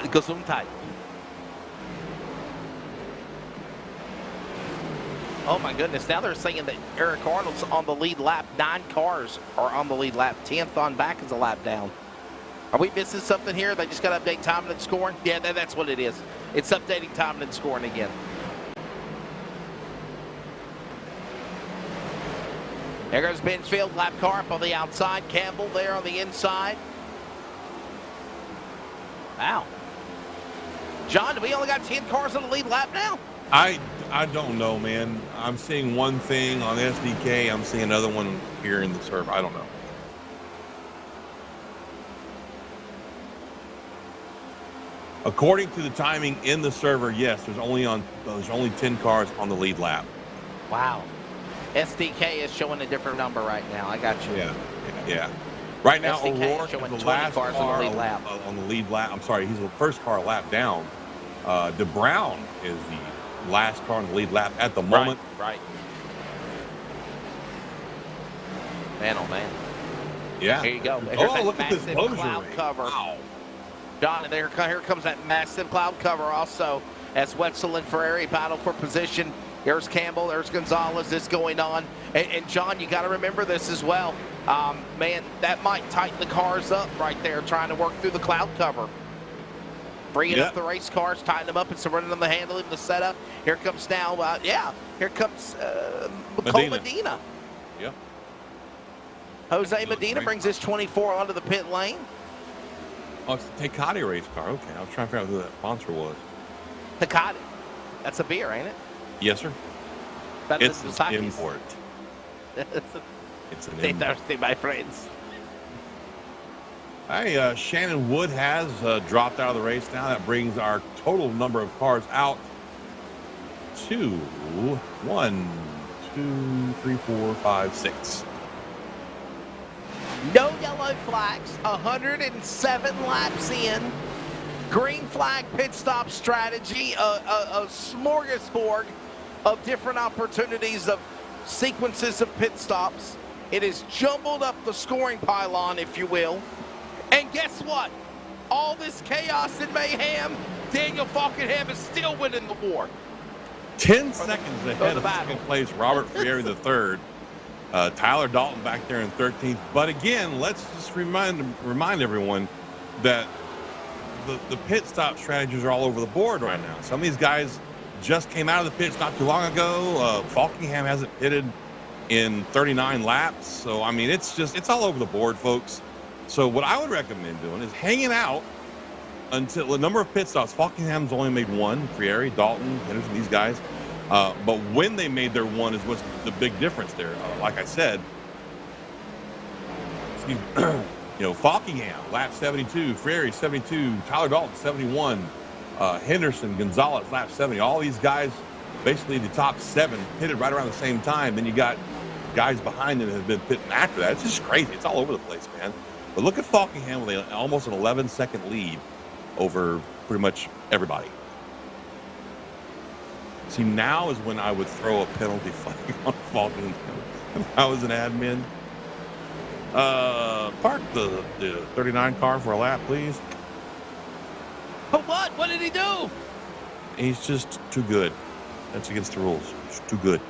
Gesundheit. Oh, my goodness. Now they're saying that Eric Arnold's on the lead lap. 9 cars are on the lead lap. 10th on back is a lap down. Are we missing something here? They just got to update timing and scoring? Yeah, that's what it is. It's updating timing and scoring again. There goes Benfield, lap car up on the outside. Campbell there on the inside. Wow. John, do we only got 10 cars on the lead lap now? I don't know, man. I'm seeing one thing on SDK. I'm seeing another one here in the server. I don't know. According to the timing in the server, yes, there's only 10 cars on the lead lap. Wow. SDK is showing a different number right now. I got you. Yeah. Right now, SDK is O'Rourke showing is the 20 last cars car on the lead lap. on the lead lap. I'm sorry, he's the first car lap down. DeBrown is the last car on the lead lap at the moment. Right. Man, oh man. Yeah. Here you go. Oh, look at this closure cloud rate. cover. Wow. John, and here comes that massive cloud cover also as Wetzel and Ferrari battle for position. There's Campbell, there's Gonzalez, this going on. And John, you got to remember this as well. Man, that might tighten the cars up right there, trying to work through the cloud cover. Bringing up the race cars, tighten them up and surrendering them the handle, even the setup. Here comes now, here comes Medina. Yep. Jose Medina brings his 24 onto the pit lane. Oh, it's the Tecate race car. Okay, I was trying to figure out who that sponsor was. Tecate. That's a beer, ain't it? Yes, sir. It's an Saki's. import. It's an Stay import. thirsty, my friends. Hey, Shannon Wood has dropped out of the race now. That brings our total number of cars out to 1, 2, 3, 4, 5, 6. No yellow flags, 107 laps in. Green flag pit stop strategy, a smorgasbord of different opportunities of sequences of pit stops. It has jumbled up the scoring pylon, if you will. And guess what? All this chaos and mayhem, Daniel Falkenham is still winning the war. 10 seconds ahead of battle. second place, Robert Ferrieri the third. Tyler Dalton back there in 13th. But again, let's just remind everyone that the pit stop strategies are all over the board right now. Some of these guys just came out of the pits not too long ago. Falkingham hasn't pitted in 39 laps. So, I mean, it's all over the board, folks. So what I would recommend doing is hanging out until the number of pit stops. Falkingham's only made one. Ferrieri, Dalton, Henderson, these guys. But when they made their one is what's the big difference there. Like I said, Falkingham, lap 72, Ferrieri, 72, Tyler Dalton, 71, Henderson, Gonzalez, lap 70. All these guys, basically the top 7, pitted right around the same time. Then you got guys behind them that have been pitting after that. It's just crazy. It's all over the place, man. But look at Falkingham with almost an 11-second lead over pretty much everybody. See, now is when I would throw a penalty flag on Falkingham if I was an admin. Park the 39 car for a lap, please. But what? What did he do? He's just too good. That's against the rules. He's too good.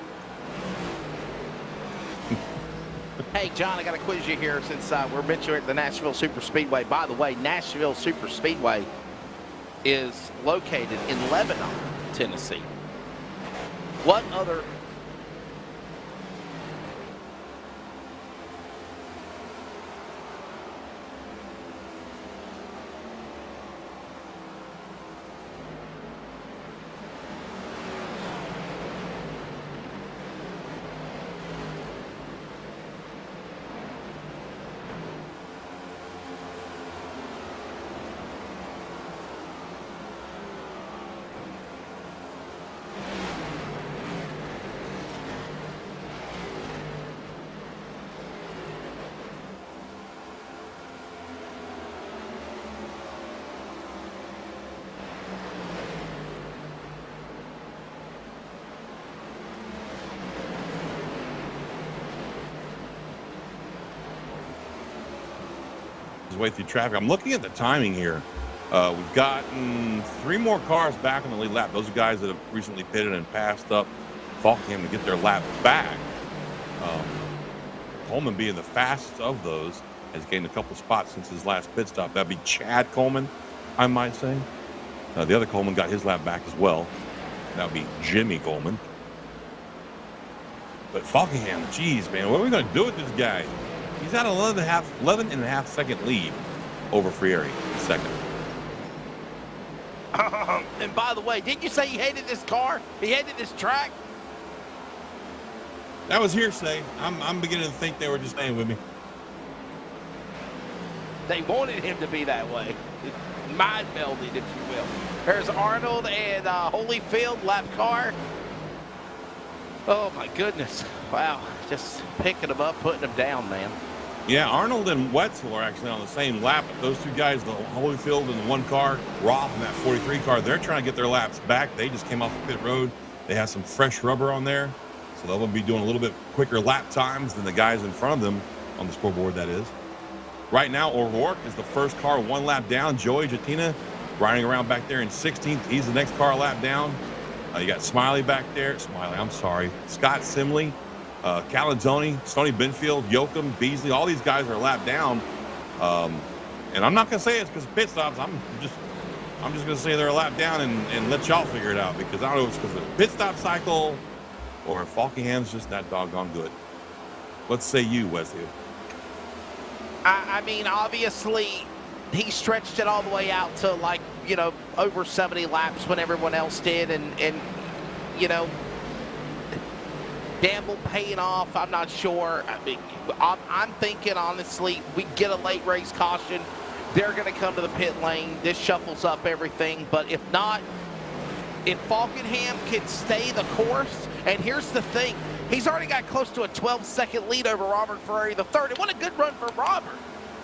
Hey, John, I got to quiz you here since we're mentioning the Nashville Super Speedway. By the way, Nashville Super Speedway is located in Lebanon, Tennessee. What other... His way through traffic. I'm looking at the timing here. We've gotten 3 more cars back on the lead lap. Those are guys that have recently pitted and passed up Faulkingham to get their lap back. Coleman being the fastest of those has gained a couple spots since his last pit stop. That'd be Chad Coleman, I might say. The other Coleman got his lap back as well. That would be Jimmy Coleman. But Faulkingham, geez, man, what are we going to do with this guy? He's at 11 and a half second lead over Frieri in second. And by the way, didn't you say he hated this car? He hated this track? That was hearsay. I'm beginning to think they were just staying with me. They wanted him to be that way. Mind melded, if you will. There's Arnold and Holyfield, lap car. Oh, my goodness. Wow. Just picking them up, putting them down, man. Yeah, Arnold and Wetzel are actually on the same lap. But those two guys, the Holyfield and the one car, Roth and that 43 car, they're trying to get their laps back. They just came off the pit road. They have some fresh rubber on there. So they'll be doing a little bit quicker lap times than the guys in front of them on the scoreboard, that is. Right now, O'Rourke is the first car 1 lap down. Joey Jatina riding around back there in 16th. He's the next car a lap down. You got Smiley back there. Smiley, I'm sorry. Scott Simley, Calanzoni, Stoney Benfield, Yoakum, Beasley. All these guys are a lap down. And I'm not going to say it's because of pit stops. I'm just going to say they're a lap down and let y'all figure it out, because I don't know if it's because of the pit stop cycle or if Faulkingham's just that doggone good. What say you, Wesley? I mean, obviously, he stretched it all the way out to, like, you know, over 70 laps when everyone else did. And you know, gamble paying off, I'm not sure. I mean, I'm thinking, honestly, we get a late race caution. They're going to come to the pit lane. This shuffles up everything. But if not, if Faulkingham can stay the course, and here's the thing, he's already got close to a 12-second lead over Robert Ferrari the third. And what a good run for Robert.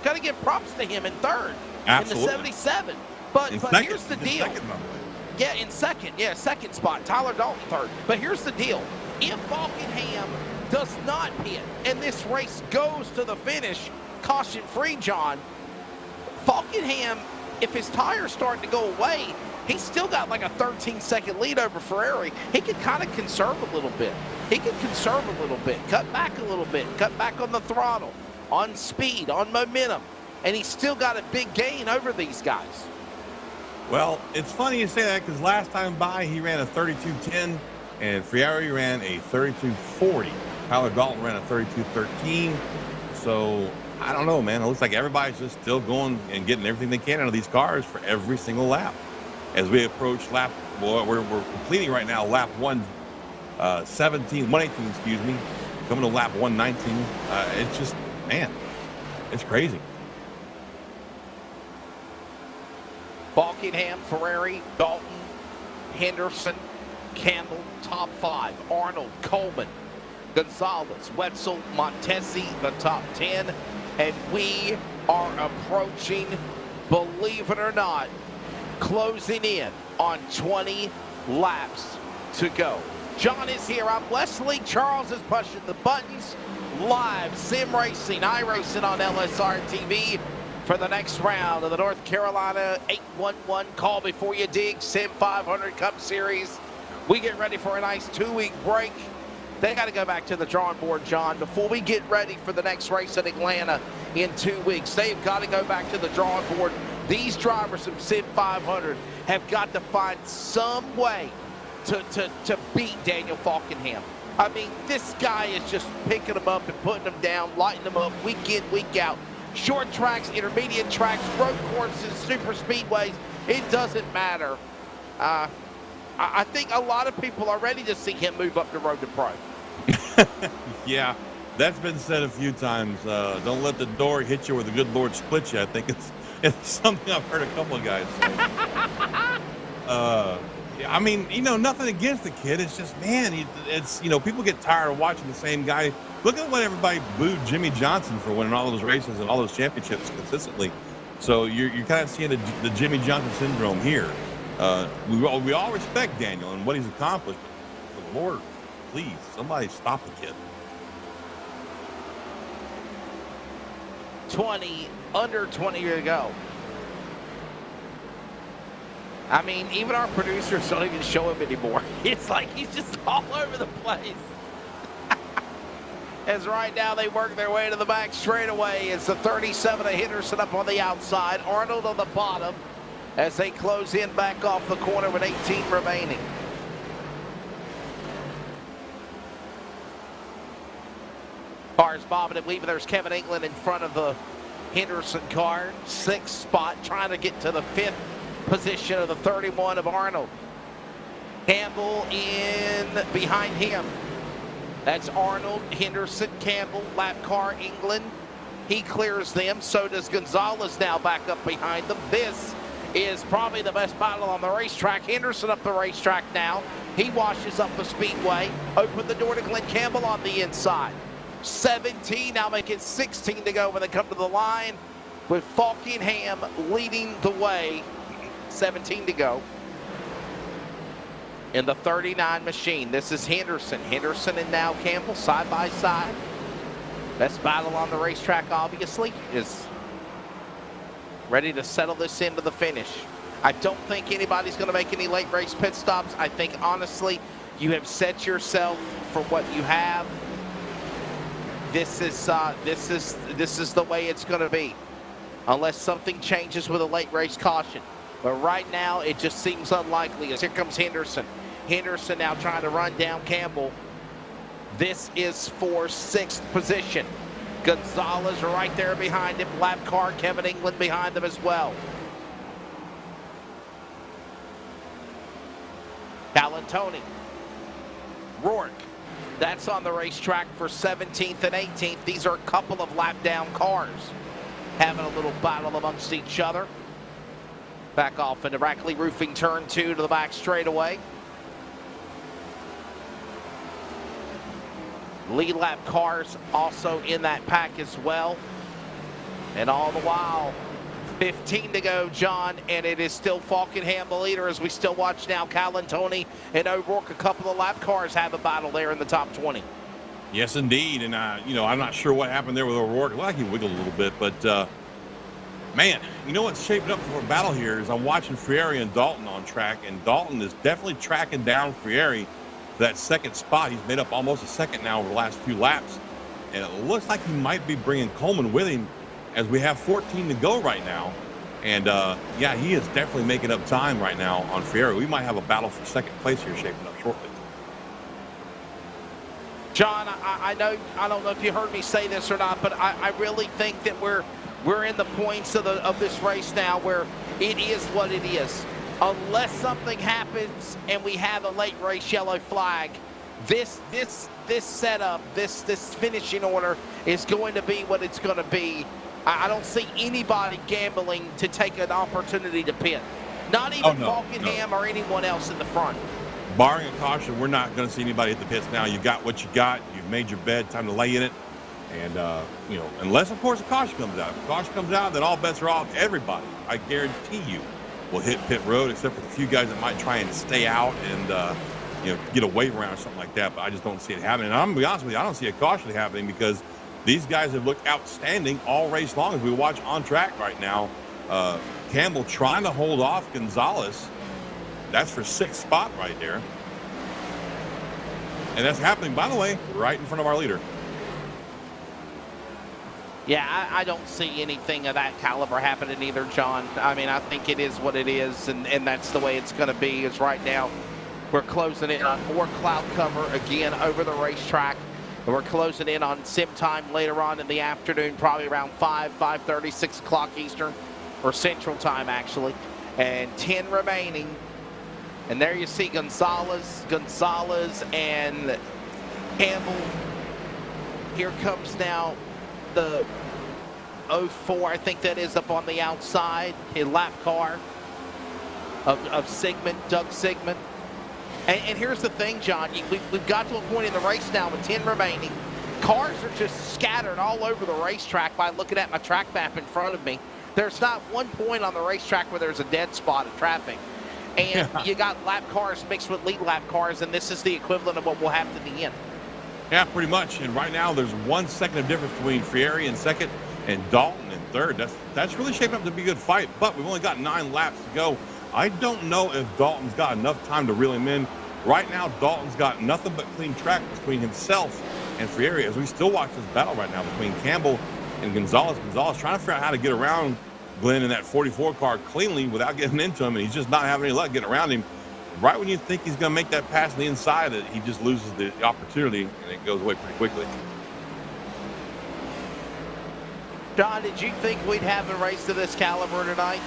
Got to give props to him in third. Absolutely. In the 77. But here's the deal. Yeah, in second. Yeah, second spot. Tyler Dalton third. But here's the deal. If Faulkingham does not pit and this race goes to the finish caution-free, John, Faulkingham, if his tire's starting to go away, he's still got like a 13-second lead over Ferrari. He could kind of conserve a little bit. He could conserve a little bit, cut back a little bit, cut back on the throttle, on speed, on momentum, and he's still got a big gain over these guys. Well, it's funny you say that, because last time by he ran a 32.10 and Friari ran a 32.40. Tyler Dalton ran a 32.13. So I don't know, man. It looks like everybody's just still going and getting everything they can out of these cars for every single lap. As we approach lap, well, we're completing right now lap 118, excuse me, coming to lap 119. It's just, man, it's crazy. Faulkingham, Ferrari, Dalton, Henderson, Campbell, top 5. Arnold, Coleman, Gonzalez, Wetzel, Montesi, the top 10. And we are approaching, believe it or not, closing in on 20 laps to go. John is here. I'm Wesley. Charles is pushing the buttons. Live sim racing, iRacing on LSRTV for the next round of the North Carolina 811 Call Before You Dig SIM500 Cup Series. We get ready for a nice 2-week break. They got to go back to the drawing board, John, before we get ready for the next race in Atlanta in 2 weeks. They've got to go back to the drawing board. These drivers of SIM500 have got to find some way to beat Daniel Falkenham. I mean, this guy is just picking them up and putting them down, lighting them up week in, week out. Short tracks, intermediate tracks, road courses, super speedways, it doesn't matter. I think a lot of people are ready to see him move up the road to pro. Yeah, that's been said a few times. Don't let the door hit you or the good Lord split you. I think it's something I've heard a couple of guys say. I mean, you know, nothing against the kid. It's just, man, it's, you know, people get tired of watching the same guy. Look at what everybody booed Jimmy Johnson for winning all those races and all those championships consistently. So you're kind of seeing the Jimmy Johnson syndrome here. We all respect Daniel and what he's accomplished. But Lord, please, somebody stop the kid. under 20 to go. I mean, even our producers don't even show him anymore. It's like he's just all over the place. As right now they work their way to the back straightaway. It's the 37 of Henderson up on the outside. Arnold on the bottom as they close in back off the corner with 18 remaining. Cars bobbing and weaving. There's Kevin England in front of the Henderson car. 6th spot, trying to get to the 5th position of the 31 of Arnold. Campbell in behind him. That's Arnold, Henderson, Campbell, lap car, England. He clears them. So does Gonzalez now back up behind them. This is probably the best battle on the racetrack. Henderson up the racetrack now. He washes up the speedway. Open the door to Glenn Campbell on the inside. 17, now make it 16 to go when they come to the line with Falkenham leading the way. 17 to go in the 39 machine. This is Henderson and now Campbell side by side. Best battle on the racetrack, obviously, is ready to settle this into the finish. I don't think anybody's going to make any late race pit stops. I think, honestly, you have set yourself for what you have. This is the way it's going to be, unless something changes with a late race caution. But right now, it just seems unlikely. As here comes Henderson. Henderson now trying to run down Campbell. This is for 6th position. Gonzalez right there behind him. Lap car, Kevin England behind them as well. Calantoni. Rourke. That's on the racetrack for 17th and 18th. These are a couple of lap down cars having a little battle amongst each other. Back off into Rackley Roofing turn 2 to the back straightaway. Lead lap cars also in that pack as well. And all the while, 15 to go, John, and it is still Falkenham the leader as we still watch now Calantoni and O'Rourke. A couple of lap cars have a battle there in the top 20. Yes, indeed. And, you know, I'm not sure what happened there with O'Rourke. Well, he wiggled a little bit, but, man, you know what's shaping up for a battle here is I'm watching Frieri and Dalton on track, and Dalton is definitely tracking down Frieri for that 2nd spot. He's made up almost a second now over the last few laps, and it looks like he might be bringing Coleman with him as we have 14 to go right now. And, yeah, he is definitely making up time right now on Frieri. We might have a battle for 2nd place here shaping up shortly. John, I don't know if you heard me say this or not, but I really think that we're in the points of this race now where it is what it is. Unless something happens and we have a late race yellow flag, this setup, this finishing order is going to be what it's going to be. I don't see anybody gambling to take an opportunity to pit. Not even Falkenham or anyone else in the front. Barring a caution, we're not going to see anybody at the pits now. You got what you got. You've made your bed. Time to lay in it. And, you know, unless, of course, a caution comes out. If a caution comes out, then all bets are off. Everybody, I guarantee you, will hit pit road, except for the few guys that might try and stay out and, you know, get a wave around or something like that. But I just don't see it happening. And I'm going to be honest with you, I don't see a caution happening because these guys have looked outstanding all race long as we watch on track right now. Campbell trying to hold off Gonzalez. That's for 6th spot right there. And that's happening, by the way, right in front of our leader. Yeah, I don't see anything of that caliber happening either, John. I mean, I think it is what it is, and that's the way it's going to be. Is right now we're closing in on more cloud cover again over the racetrack. And we're closing in on sim time later on in the afternoon, probably around 5:30, 6 o'clock Eastern, or Central Time, actually. And 10 remaining. And there you see Gonzalez, and Campbell. Here comes now the 04, I think that is, up on the outside, a lap car of Sigmund, Doug Sigmund. And here's the thing, John, we've got to a point in the race now with 10 remaining. Cars are just scattered all over the racetrack by looking at my track map in front of me. There's not one point on the racetrack where there's a dead spot of traffic. And you got lap cars mixed with lead lap cars, and this is the equivalent of what will happen to the end. Yeah, pretty much. And right now, there's 1 second of difference between Friere in second and Dalton in third. That's really shaping up to be a good fight, but we've only got 9 laps to go. I don't know if Dalton's got enough time to reel him in. Right now, Dalton's got nothing but clean track between himself and Friere, as we still watch this battle right now between Campbell and Gonzalez. Gonzalez trying to figure out how to get around Glenn in that 44 car cleanly without getting into him, and he's just not having any luck getting around him. Right when you think he's going to make that pass on the inside, he just loses the opportunity, and it goes away pretty quickly. John, did you think we'd have a race of this caliber tonight?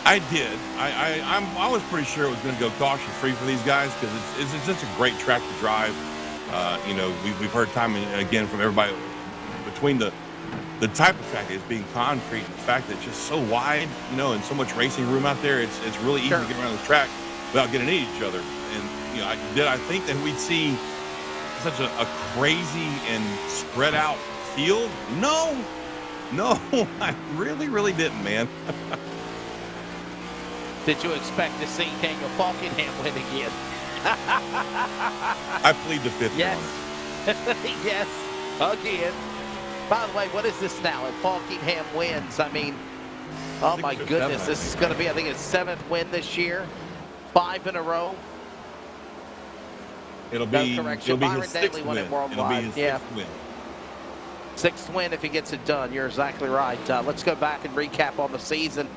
I did. I was pretty sure it was going to go caution-free for these guys because it's just a great track to drive. You know, we've heard time and again from everybody between the type of track is being concrete, and the fact that it's just so wide, you know, and so much racing room out there. It's really easy to get around the track without getting into each other. And you know, did I think that we'd see such a crazy and spread out field? No, I really didn't, man. Did you expect to see Daniel Falkenham win again? I plead the fifth. Yes. Yes, again. By the way, what is this now? If Falkenham wins, I mean, oh my goodness, this is going to be, I think, his 7th win this year. 5 in a row. It'll be his 6th win. It'll be his 6th win. 6th win if he gets it done. You're exactly right. Let's go back and recap on the season.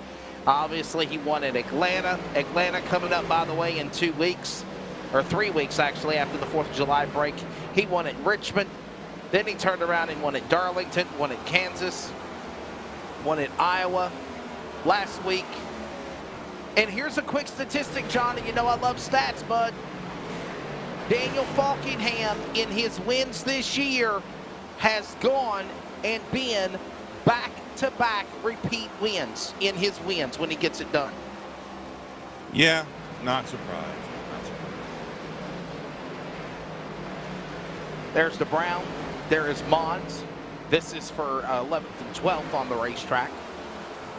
Obviously, he won at Atlanta. Atlanta coming up, by the way, in 2 weeks, or 3 weeks, actually, after the 4th of July break. He won at Richmond. Then he turned around and won at Darlington, won at Kansas, won at Iowa last week. And here's a quick statistic, John, and you know I love stats, bud. Daniel Falkenham, in his wins this year, has gone and been back-to-back repeat wins in his wins when he gets it done. Yeah, not surprised. There's the Brown. There is Mons. This is for 11th and 12th on the racetrack.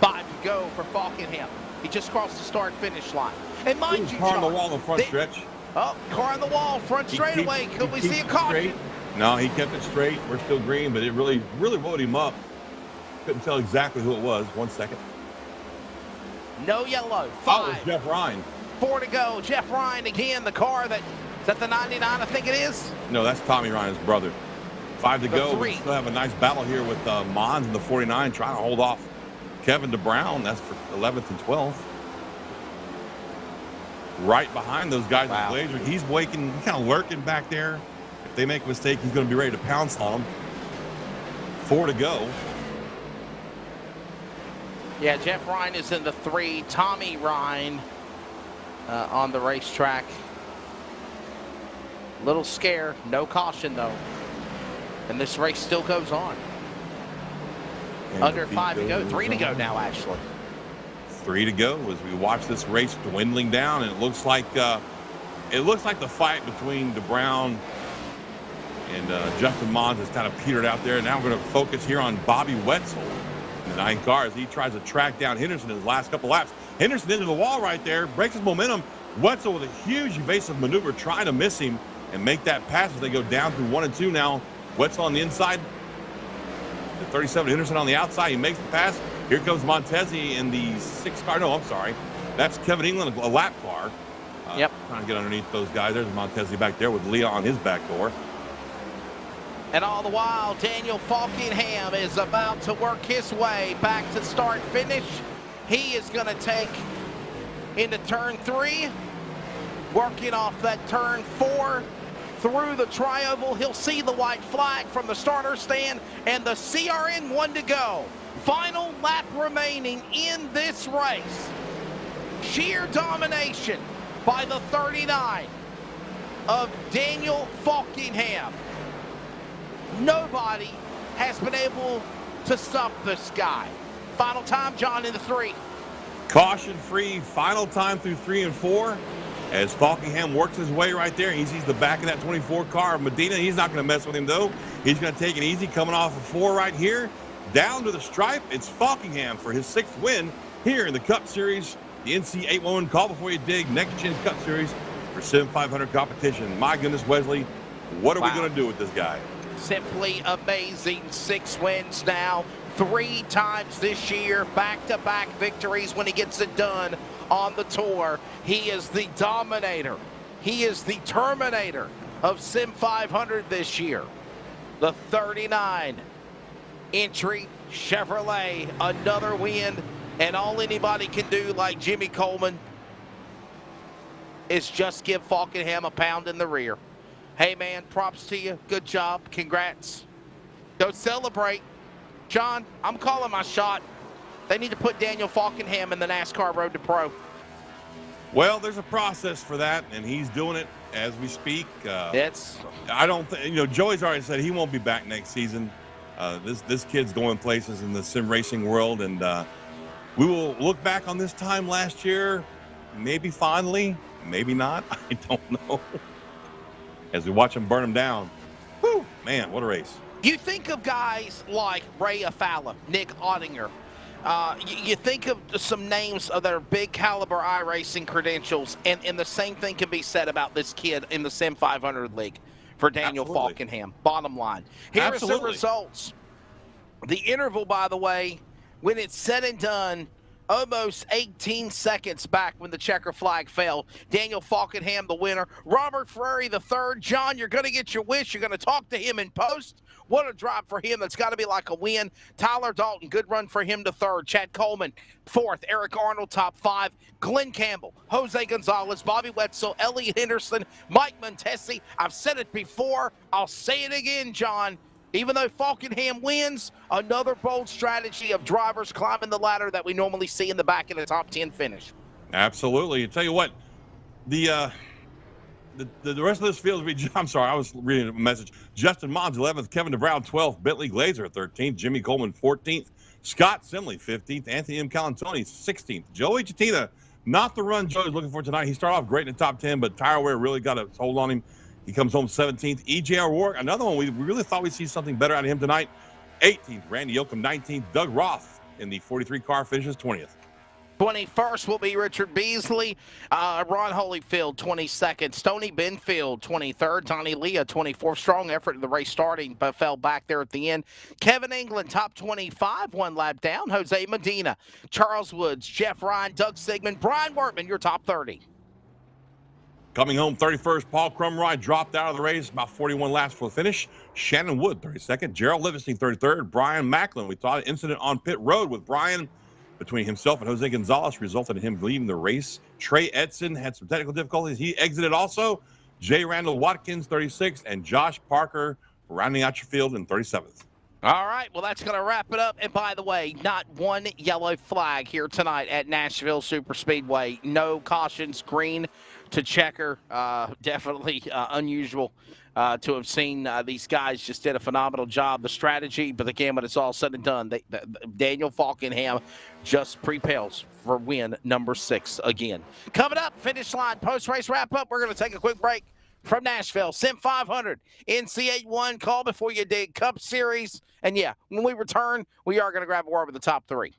5 to go for Falkenham. He just crossed the start-finish line. And mind you, car John, on the wall in the front stretch. Oh, car on the wall, front straightaway. Could we see a caution? No, he kept it straight. We're still green, but it really wound him up. Couldn't tell exactly who it was. 1 second. No yellow. 5. Oh, it was Jeff Ryan. 4 to go. Jeff Ryan again, the car that, is that the 99, I think it is? No, that's Tommy Ryan's brother. 5 to go. 3. We still have a nice battle here with Mons in the 49 trying to hold off Kevin DeBrown. That's for 11th and 12th. Right behind those guys in Blazer. He's waking, kind of lurking back there. If they make a mistake, he's going to be ready to pounce on them. 4 to go. Yeah, Jeff Ryan is in the 3. Tommy Ryan on the racetrack. Little scare. No caution, though. And this race still goes on. And under 5 to go. 3 to go now, actually. 3 to go as we watch this race dwindling down, and it looks like the fight between DeBrown and Justin Mons has kind of petered out there. Now we're going to focus here on Bobby Wetzel in the 9 car as he tries to track down Henderson in his last couple laps. Henderson into the wall right there, breaks his momentum. Wetzel with a huge evasive maneuver trying to miss him and make that pass as they go down through 1 and 2 now. Wetzel on the inside. The 37 Henderson on the outside. He makes the pass. Here comes Montezi in the 6 car. No, I'm sorry. That's Kevin England, a lap car. Yep. Trying to get underneath those guys. There's Montezi back there with Leah on his back door. And all the while, Daniel Falkingham is about to work his way back to start-finish. He is going to take into turn 3, working off that turn 4 through the tri-oval. He'll see the white flag from the starter stand and the CRN 1 to go. Final lap remaining in this race. Sheer domination by the 39 of Daniel Falkingham. Nobody has been able to stop this guy. Final time, John, in the 3. Caution-free final time through 3 and 4. As Falkingham works his way right there, he sees the back of that 24 car of Medina. He's not going to mess with him, though. He's going to take it easy, coming off of 4 right here. Down to the stripe, it's Falkingham for his 6th win here in the Cup Series. The NC811 Call Before You Dig Next Gen Cup Series for SIM500 competition. My goodness, Wesley, what are we going to do with this guy? Simply amazing. 6 wins now, 3 times this year, back-to-back victories when he gets it done on the tour. He is the dominator. He is the terminator of SIM500 this year. The 39 entry Chevrolet, another win, and all anybody can do, like Jimmy Coleman, is just give Falkingham a pound in the rear. Hey, man, props to you. Good job. Congrats. Go celebrate. John, I'm calling my shot. They need to put Daniel Falkingham in the NASCAR Road to Pro. Well, there's a process for that, and he's doing it as we speak. I don't think, Joey's already said he won't be back next season. This kid's going places in the sim racing world, and we will look back on this time last year, maybe fondly, maybe not. I don't know. As we watch him burn him down. Whew, man, what a race. You think of guys like Ray Afala, Nick Ottinger. You think of some names of their big caliber iRacing credentials, and the same thing can be said about this kid in the SIM500 League for Daniel Falkingham. Bottom line. Here are some results. The interval, by the way, when it's said and done, almost 18 seconds back when the checker flag fell. Daniel Falkingham, the winner. Robert Ferrari, the third. John, you're going to get your wish. You're going to talk to him in post. What a drive for him. That's got to be like a win. Tyler Dalton, good run for him to third. Chad Coleman, fourth. Eric Arnold, top 5. Glenn Campbell, Jose Gonzalez, Bobby Wetzel, Elliot Henderson, Mike Montesi. I've said it before. I'll say it again, John. Even though Falkingham wins, another bold strategy of drivers climbing the ladder that we normally see in the back of the top 10 finish. Absolutely. I tell you what, the rest of this field will be, I'm sorry, I was reading a message. Justin Mons, 11th. Kevin DeBrown, 12th. Bentley Glazer, 13th. Jimmy Coleman, 14th. Scott Simley, 15th. Anthony M. Calantoni, 16th. Joey Chatina, not the run Joey's looking for tonight. He started off great in the top 10, but tire wear really got a hold on him. He comes home 17th. EJ O'Rourke, another one we really thought we'd see something better out of him tonight. 18th. Randy Yoakum, 19th. Doug Roth in the 43 car finishes 20th. 21st will be Richard Beasley. Ron Holyfield, 22nd. Stoney Benfield, 23rd. Tony Leah, 24th. Strong effort in the race starting, but fell back there at the end. Kevin England, top 25, 1 lap down. Jose Medina, Charles Woods, Jeff Ryan, Doug Sigmund, Brian Wortman, your top 30. Coming home 31st, Paul Crumrye dropped out of the race, about 41 laps for the finish. Shannon Wood, 32nd. Gerald Livingston, 33rd. Brian Macklin, we thought an incident on pit road with Brian between himself and Jose Gonzalez resulted in him leaving the race. Trey Edson had some technical difficulties. He exited also. Jay Randall Watkins, 36th, and Josh Parker rounding out your field in 37th. All right, well, that's going to wrap it up. And by the way, not one yellow flag here tonight at Nashville Superspeedway. No cautions, green to checker. Definitely unusual to have seen. These guys just did a phenomenal job. The strategy, but again, when it's all said and done, Daniel Falkingham just propels for win number 6 again. Coming up, finish line, post-race wrap-up. We're going to take a quick break from Nashville. SIM500, NC811, Call Before You Dig, Cup Series. And yeah, when we return, we are going to grab a word with the top 3.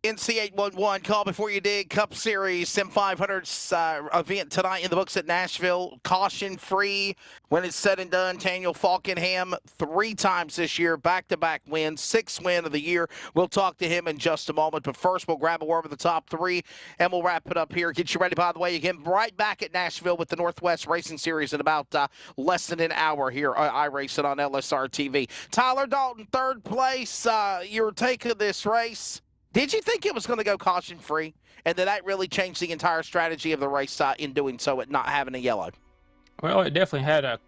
NC811, call before you dig. Cup Series SIM500 event tonight in the books at Nashville. Caution free when it's said and done. Daniel Falkenham 3 times this year, back-to-back wins, 6th win of the year. We'll talk to him in just a moment, but first we'll grab a word with the top 3 and we'll wrap it up here. Get you ready, by the way, again, right back at Nashville with the Northwest Racing Series in about less than an hour here on iRacing on LSRTV. Tyler Dalton, 3rd place. Your take of this race? Did you think it was going to go caution-free, and that really changed the entire strategy of the race in doing so, at not having a yellow? Well, it definitely had a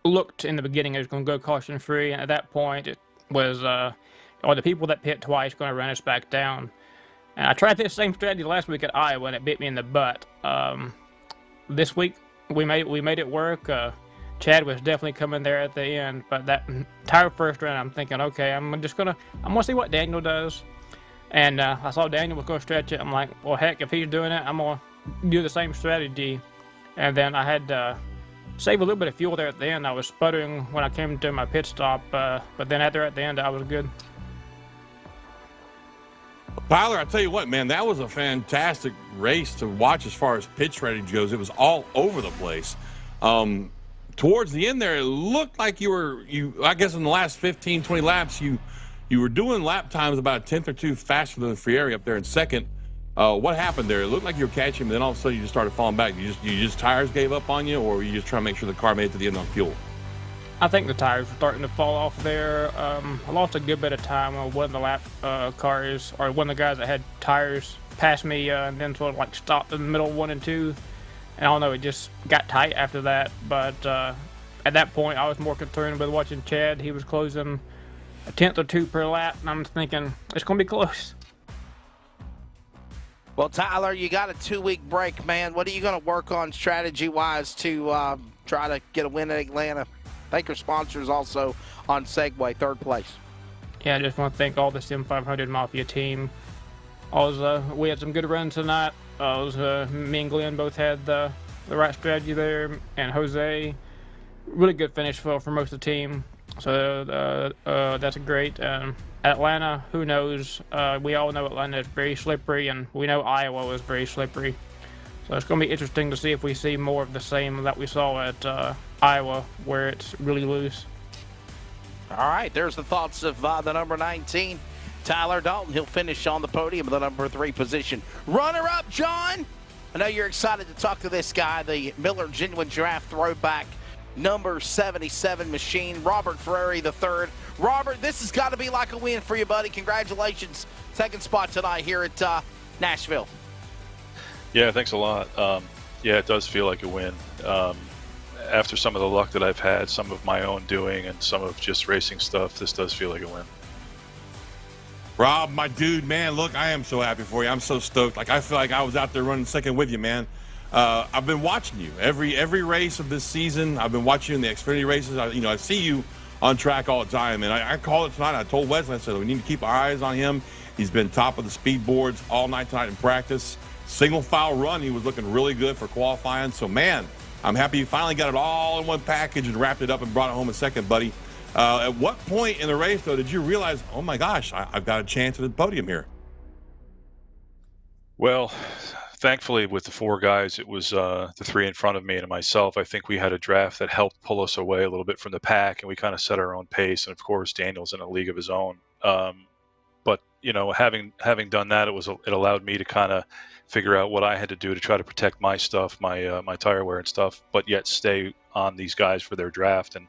looked in the beginning it was going to go caution-free, and at that point it was the people that pit twice going to run us back down. And I tried this same strategy last week at Iowa, and it bit me in the butt. This week we made it work. Chad was definitely coming there at the end, but that entire first round, I'm thinking, okay, I'm gonna see what Daniel does. And I saw Daniel was going to stretch it. I'm like, well, heck, if he's doing it, I'm going to do the same strategy. And then I had to save a little bit of fuel there at the end. I was sputtering when I came to my pit stop, but then at the end, I was good. Tyler, I tell you what, man, that was a fantastic race to watch as far as pit strategy goes. It was all over the place. Towards the end there, it looked like I guess in the last 15, 20 laps, you were doing lap times about a 10th or 2 faster than Frieri up there in second. What happened there? It looked like you were catching him, then all of a sudden you just started falling back. You just tires gave up on you, or were you just trying to make sure the car made it to the end on fuel? I think the tires were starting to fall off there. I lost a good bit of time on one of the lap cars, or one of the guys that had tires passed me, and then sort of stopped in the middle of 1 and 2. And I don't know, it just got tight after that. But at that point, I was more concerned with watching Chad. He was closing a 10th or 2 per lap, and I'm thinking it's going to be close. Well, Tyler, you got a 2-week break, man. What are you going to work on strategy-wise to try to get a win at Atlanta? Thank your sponsors also on Segway, 3rd place. Yeah, I just want to thank all the SIM500 Mafia team. We had some good runs tonight. Me and Glenn both had the right strategy there, and Jose, really good finish for most of the team. So that's great. Atlanta, who knows? We all know Atlanta is very slippery, and we know Iowa is very slippery. So it's going to be interesting to see if we see more of the same that we saw at Iowa, where it's really loose. All right, there's the thoughts of the number 19, Tyler Dalton. He'll finish on the podium in the number 3 position. Runner-up, John. I know you're excited to talk to this guy, the Miller Genuine Giraffe throwback number 77 machine, Robert Frieri III. Robert, this has got to be like a win for you, buddy. Congratulations. 2nd spot tonight here at Nashville. Yeah, thanks a lot. Yeah, it does feel like a win. After some of the luck that I've had, some of my own doing, and some of just racing stuff, this does feel like a win. Rob, my dude, man, look, I am so happy for you. I'm so stoked. I feel like I was out there running second with you, man. I've been watching you every race of this season. I've been watching you in the Xfinity races. I see you on track all the time, and I called it tonight. I told Wesley, I said, we need to keep our eyes on him. He's been top of the speed boards all night tonight in practice. Single file run, he was looking really good for qualifying. So, man, I'm happy you finally got it all in one package and wrapped it up and brought it home in second, buddy. At what point in the race, though, did you realize, oh, my gosh, I've got a chance at the podium here? Well, thankfully, with the 4 guys, it was the 3 in front of me and myself. I think we had a draft that helped pull us away a little bit from the pack, and we kind of set our own pace. And, of course, Daniel's in a league of his own. But, having done that, it allowed me to kind of figure out what I had to do to try to protect my stuff, my tire wear and stuff, but yet stay on these guys for their draft. And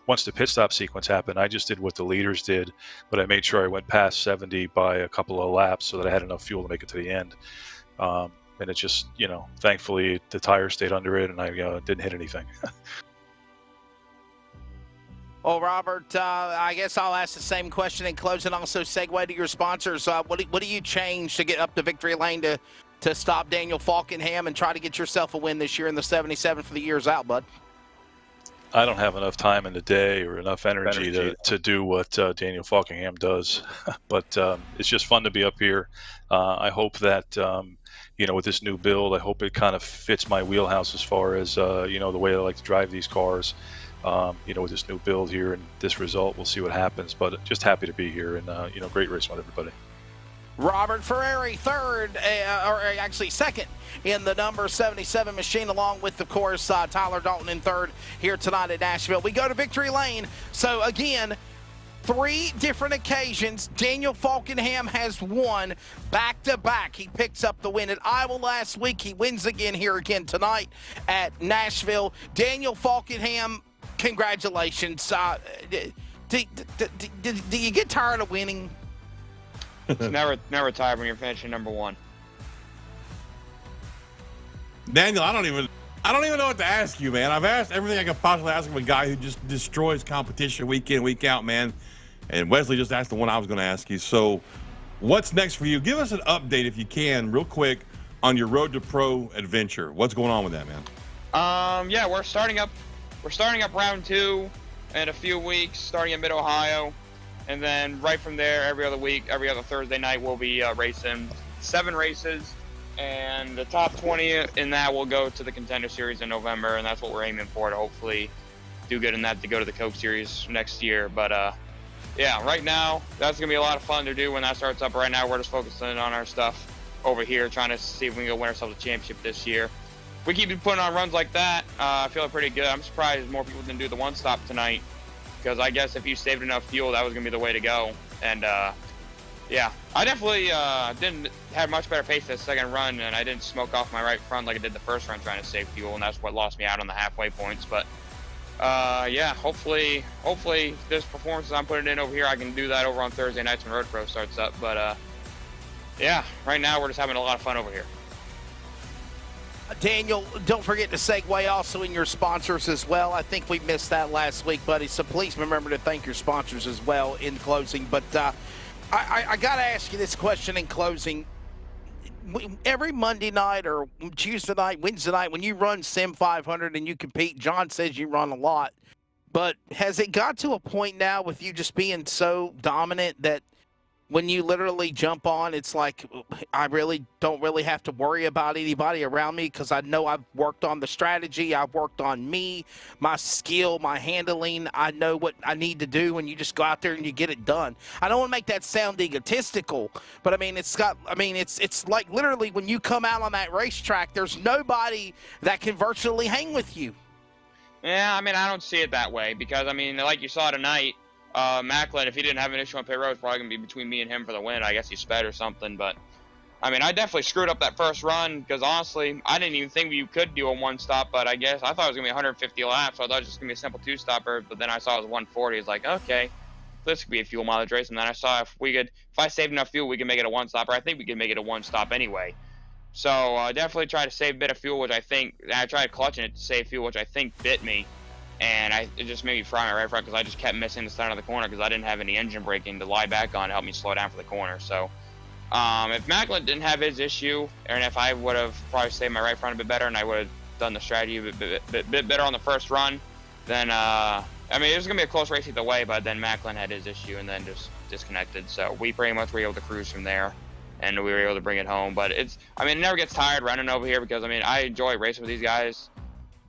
once the pit stop sequence happened, I just did what the leaders did, but I made sure I went past 70 by a couple of laps so that I had enough fuel to make it to the end. And it just, thankfully the tire stayed under it and I didn't hit anything. Well, Robert, I guess I'll ask the same question in closing. Also, segue to your sponsors. What do you change to get up to victory lane to stop Daniel Falkenham and try to get yourself a win this year in the 77 for the year's out, bud? I don't have enough time in the day or enough energy to do what Daniel Falkenham does. But it's just fun to be up here. I hope that, with this new build, I hope it kind of fits my wheelhouse as far as, the way I like to drive these cars. With this new build here and this result, we'll see what happens. But just happy to be here and, great race with everybody. Robert Ferrari third, or actually second in the number 77 machine, along with, of course, Tyler Dalton in third here tonight at Nashville. We go to Victory Lane. So, again, 3 different occasions, Daniel Falkenham has won back-to-back. He picks up the win at Iowa last week. He wins again here again tonight at Nashville. Daniel Falkenham, congratulations. Do you get tired of winning? It's never tired when you're finishing number 1. Daniel, I don't even know what to ask you, man. I've asked everything I could possibly ask of a guy who just destroys competition week in, week out, man. And Wesley just asked the one I was going to ask you. So what's next for you? Give us an update, if you can, real quick, on your Road to Pro adventure. What's going on with that, man? Yeah, we're starting up round 2 in a few weeks, starting in Mid-Ohio. And then right from there, every other week, every other Thursday night, we'll be racing 7 races. And the top 20 in that will go to the Contender Series in November, and that's what we're aiming for, to hopefully do good in that to go to the Coke Series next year. But yeah, right now, that's going to be a lot of fun to do when that starts up. Right now, we're just focusing on our stuff over here, trying to see if we can go win ourselves a championship this year. If we keep putting on runs like that, I feel pretty good. I'm surprised more people didn't do the one-stop tonight, because I guess if you saved enough fuel, that was going to be the way to go. And yeah, I definitely didn't have much better pace that second run, and I didn't smoke off my right front like I did the first run trying to save fuel, and that's what lost me out on the halfway points. But yeah, hopefully this performance I'm putting in over here, I can do that over on Thursday nights when Road Pro starts up. But yeah, right now we're just having a lot of fun over here. Daniel, don't forget to segue also in your sponsors as well. I think we missed that last week, buddy, so please remember to thank your sponsors as well in closing. But I got to ask you this question in closing. Every Monday night or Tuesday night, Wednesday night, when you run SIM500 and you compete, John says you run a lot, but has it got to a point now with you just being so dominant that when you literally jump on, it's like, I really don't really have to worry about anybody around me because I know I've worked on the strategy, I've worked on me, my skill, my handling, I know what I need to do, and you just go out there and you get it done. I don't want to make that sound egotistical, but I mean, it's like literally when you come out on that racetrack, there's nobody that can virtually hang with you. Yeah, I mean, I don't see it that way because, I mean, like you saw tonight, Macklin, if he didn't have an issue on pit road, it's probably going to be between me and him for the win. I guess he sped or something. But, I mean, I definitely screwed up that first run because, honestly, I didn't even think you could do a one-stop. But I guess I thought it was going to be 150 laps. So I thought it was just going to be a simple two-stopper. But then I saw it was 140. It's like, okay, this could be a fuel mileage race. And then I saw if I saved enough fuel, we could make it a one-stopper. I think we could make it a one-stop anyway. So I definitely tried to save a bit of fuel, which I tried clutching it to save fuel, which I think bit me. And it just made me fry my right front because I just kept missing the center of the corner because I didn't have any engine braking to lie back on to help me slow down for the corner. So if Macklin didn't have his issue, and if I would have probably saved my right front a bit better and I would have done the strategy a bit better on the first run, then, I mean, it was going to be a close race either way, but then Macklin had his issue and then just disconnected. So we pretty much were able to cruise from there, and we were able to bring it home. But it never gets tired running over here because, I mean, I enjoy racing with these guys.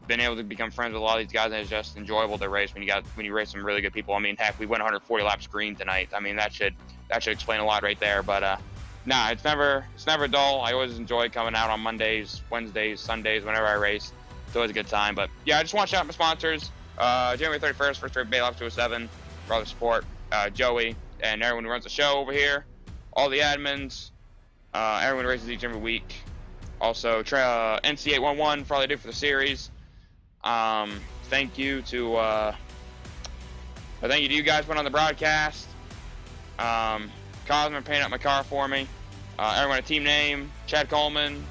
Been able to become friends with a lot of these guys, and it's just enjoyable to race when you race some really good people. I mean, heck, we went 140 laps green tonight. I mean, that should explain a lot right there. But nah, it's never dull. I always enjoy coming out on Mondays, Wednesdays, Sundays, whenever I race. It's always a good time. But yeah, I just want to shout out my sponsors. January 31st, first trip Bay Ops 207 for all the support. Joey and everyone who runs the show over here, all the admins, everyone who races each and every week. Also, NC811 for all they do for the series. Thank you to you guys went on the broadcast. Cosman painted up my car for me. Everyone at Team Name, Chad Coleman,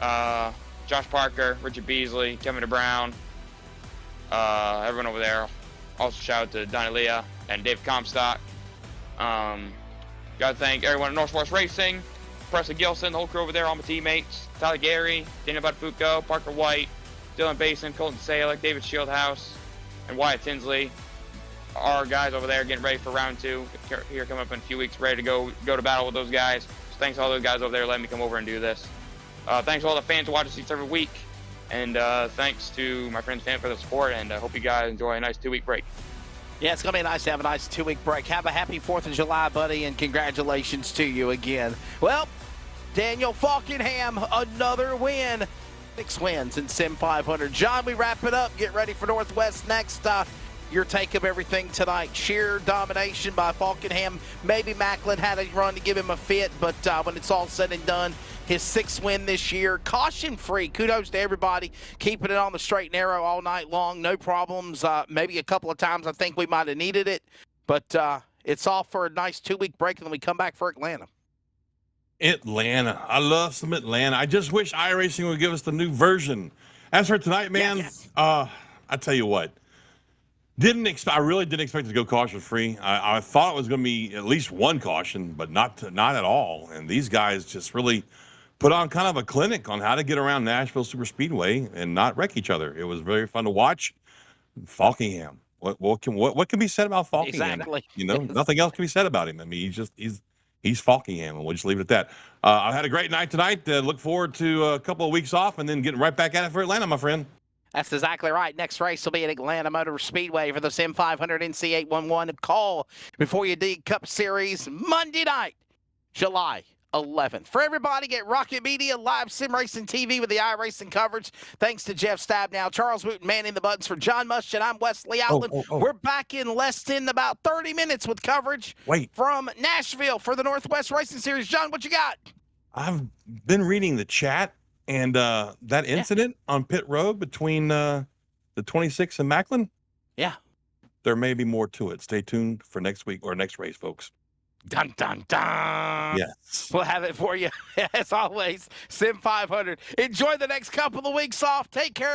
Josh Parker, Richard Beasley, Kevin DeBrown, everyone over there. Also shout out to Donnie Leah and Dave Comstock. Gotta thank everyone at North Force Racing, Presley Gilson, the whole crew over there, all my teammates, Tyler Gary, Daniel Buttafuoco, Parker White, Dylan Basin, Colton Salick, David Shieldhouse, and Wyatt Tinsley. Our guys over there getting ready for round 2 here coming up in a few weeks, ready to go to battle with those guys. So thanks to all those guys over there letting me come over and do this. Thanks to all the fans who watch us every week. And thanks to my friends fan for the support, and I hope you guys enjoy a nice 2-week break. Yeah, it's going to be nice to have a nice 2-week break. Have a happy 4th of July, buddy, and congratulations to you again. Well, Daniel Falkenham, another win. 6 wins in SIM500. John, we wrap it up. Get ready for Northwest next. Your take of everything tonight. Sheer domination by Falkenham. Maybe Macklin had a run to give him a fit, but when it's all said and done, his 6th win this year. Caution-free. Kudos to everybody. Keeping it on the straight and narrow all night long. No problems. Maybe a couple of times I think we might have needed it, but it's all for a nice 2-week break, and then we come back for Atlanta. Atlanta. I love some Atlanta. I just wish iRacing would give us the new version. As for tonight, man, Yes. I tell you what. I really didn't expect it to go caution-free. I thought it was going to be at least one caution, but not at all. And these guys just really put on kind of a clinic on how to get around Nashville Superspeedway and not wreck each other. It was very fun to watch. Falkingham. What can be said about Falkingham? Exactly. You know, nothing else can be said about him. I mean, he's Falkingham, and we'll just leave it at that. I had a great night tonight. Look forward to a couple of weeks off and then getting right back at it for Atlanta, my friend. That's exactly right. Next race will be at Atlanta Motor Speedway for the SIM500 NC811 call before you dig Cup Series Monday night, July 11th. For everybody at Rocket Media, live sim racing TV with the iRacing coverage. Thanks to Jeff Stabnow, Charles Wooten manning the buttons for John Muschin. I'm Wesley Outland. We're back in less than about 30 minutes with coverage from Nashville for the Northwest Racing Series. John, what you got? I've been reading the chat. And that incident on pit road between the 26 and Macklin, there may be more to it. Stay tuned for next week or next race, folks. Dun, dun, dun. Yes. We'll have it for you, as always. SIM500. Enjoy the next couple of weeks off. Take care.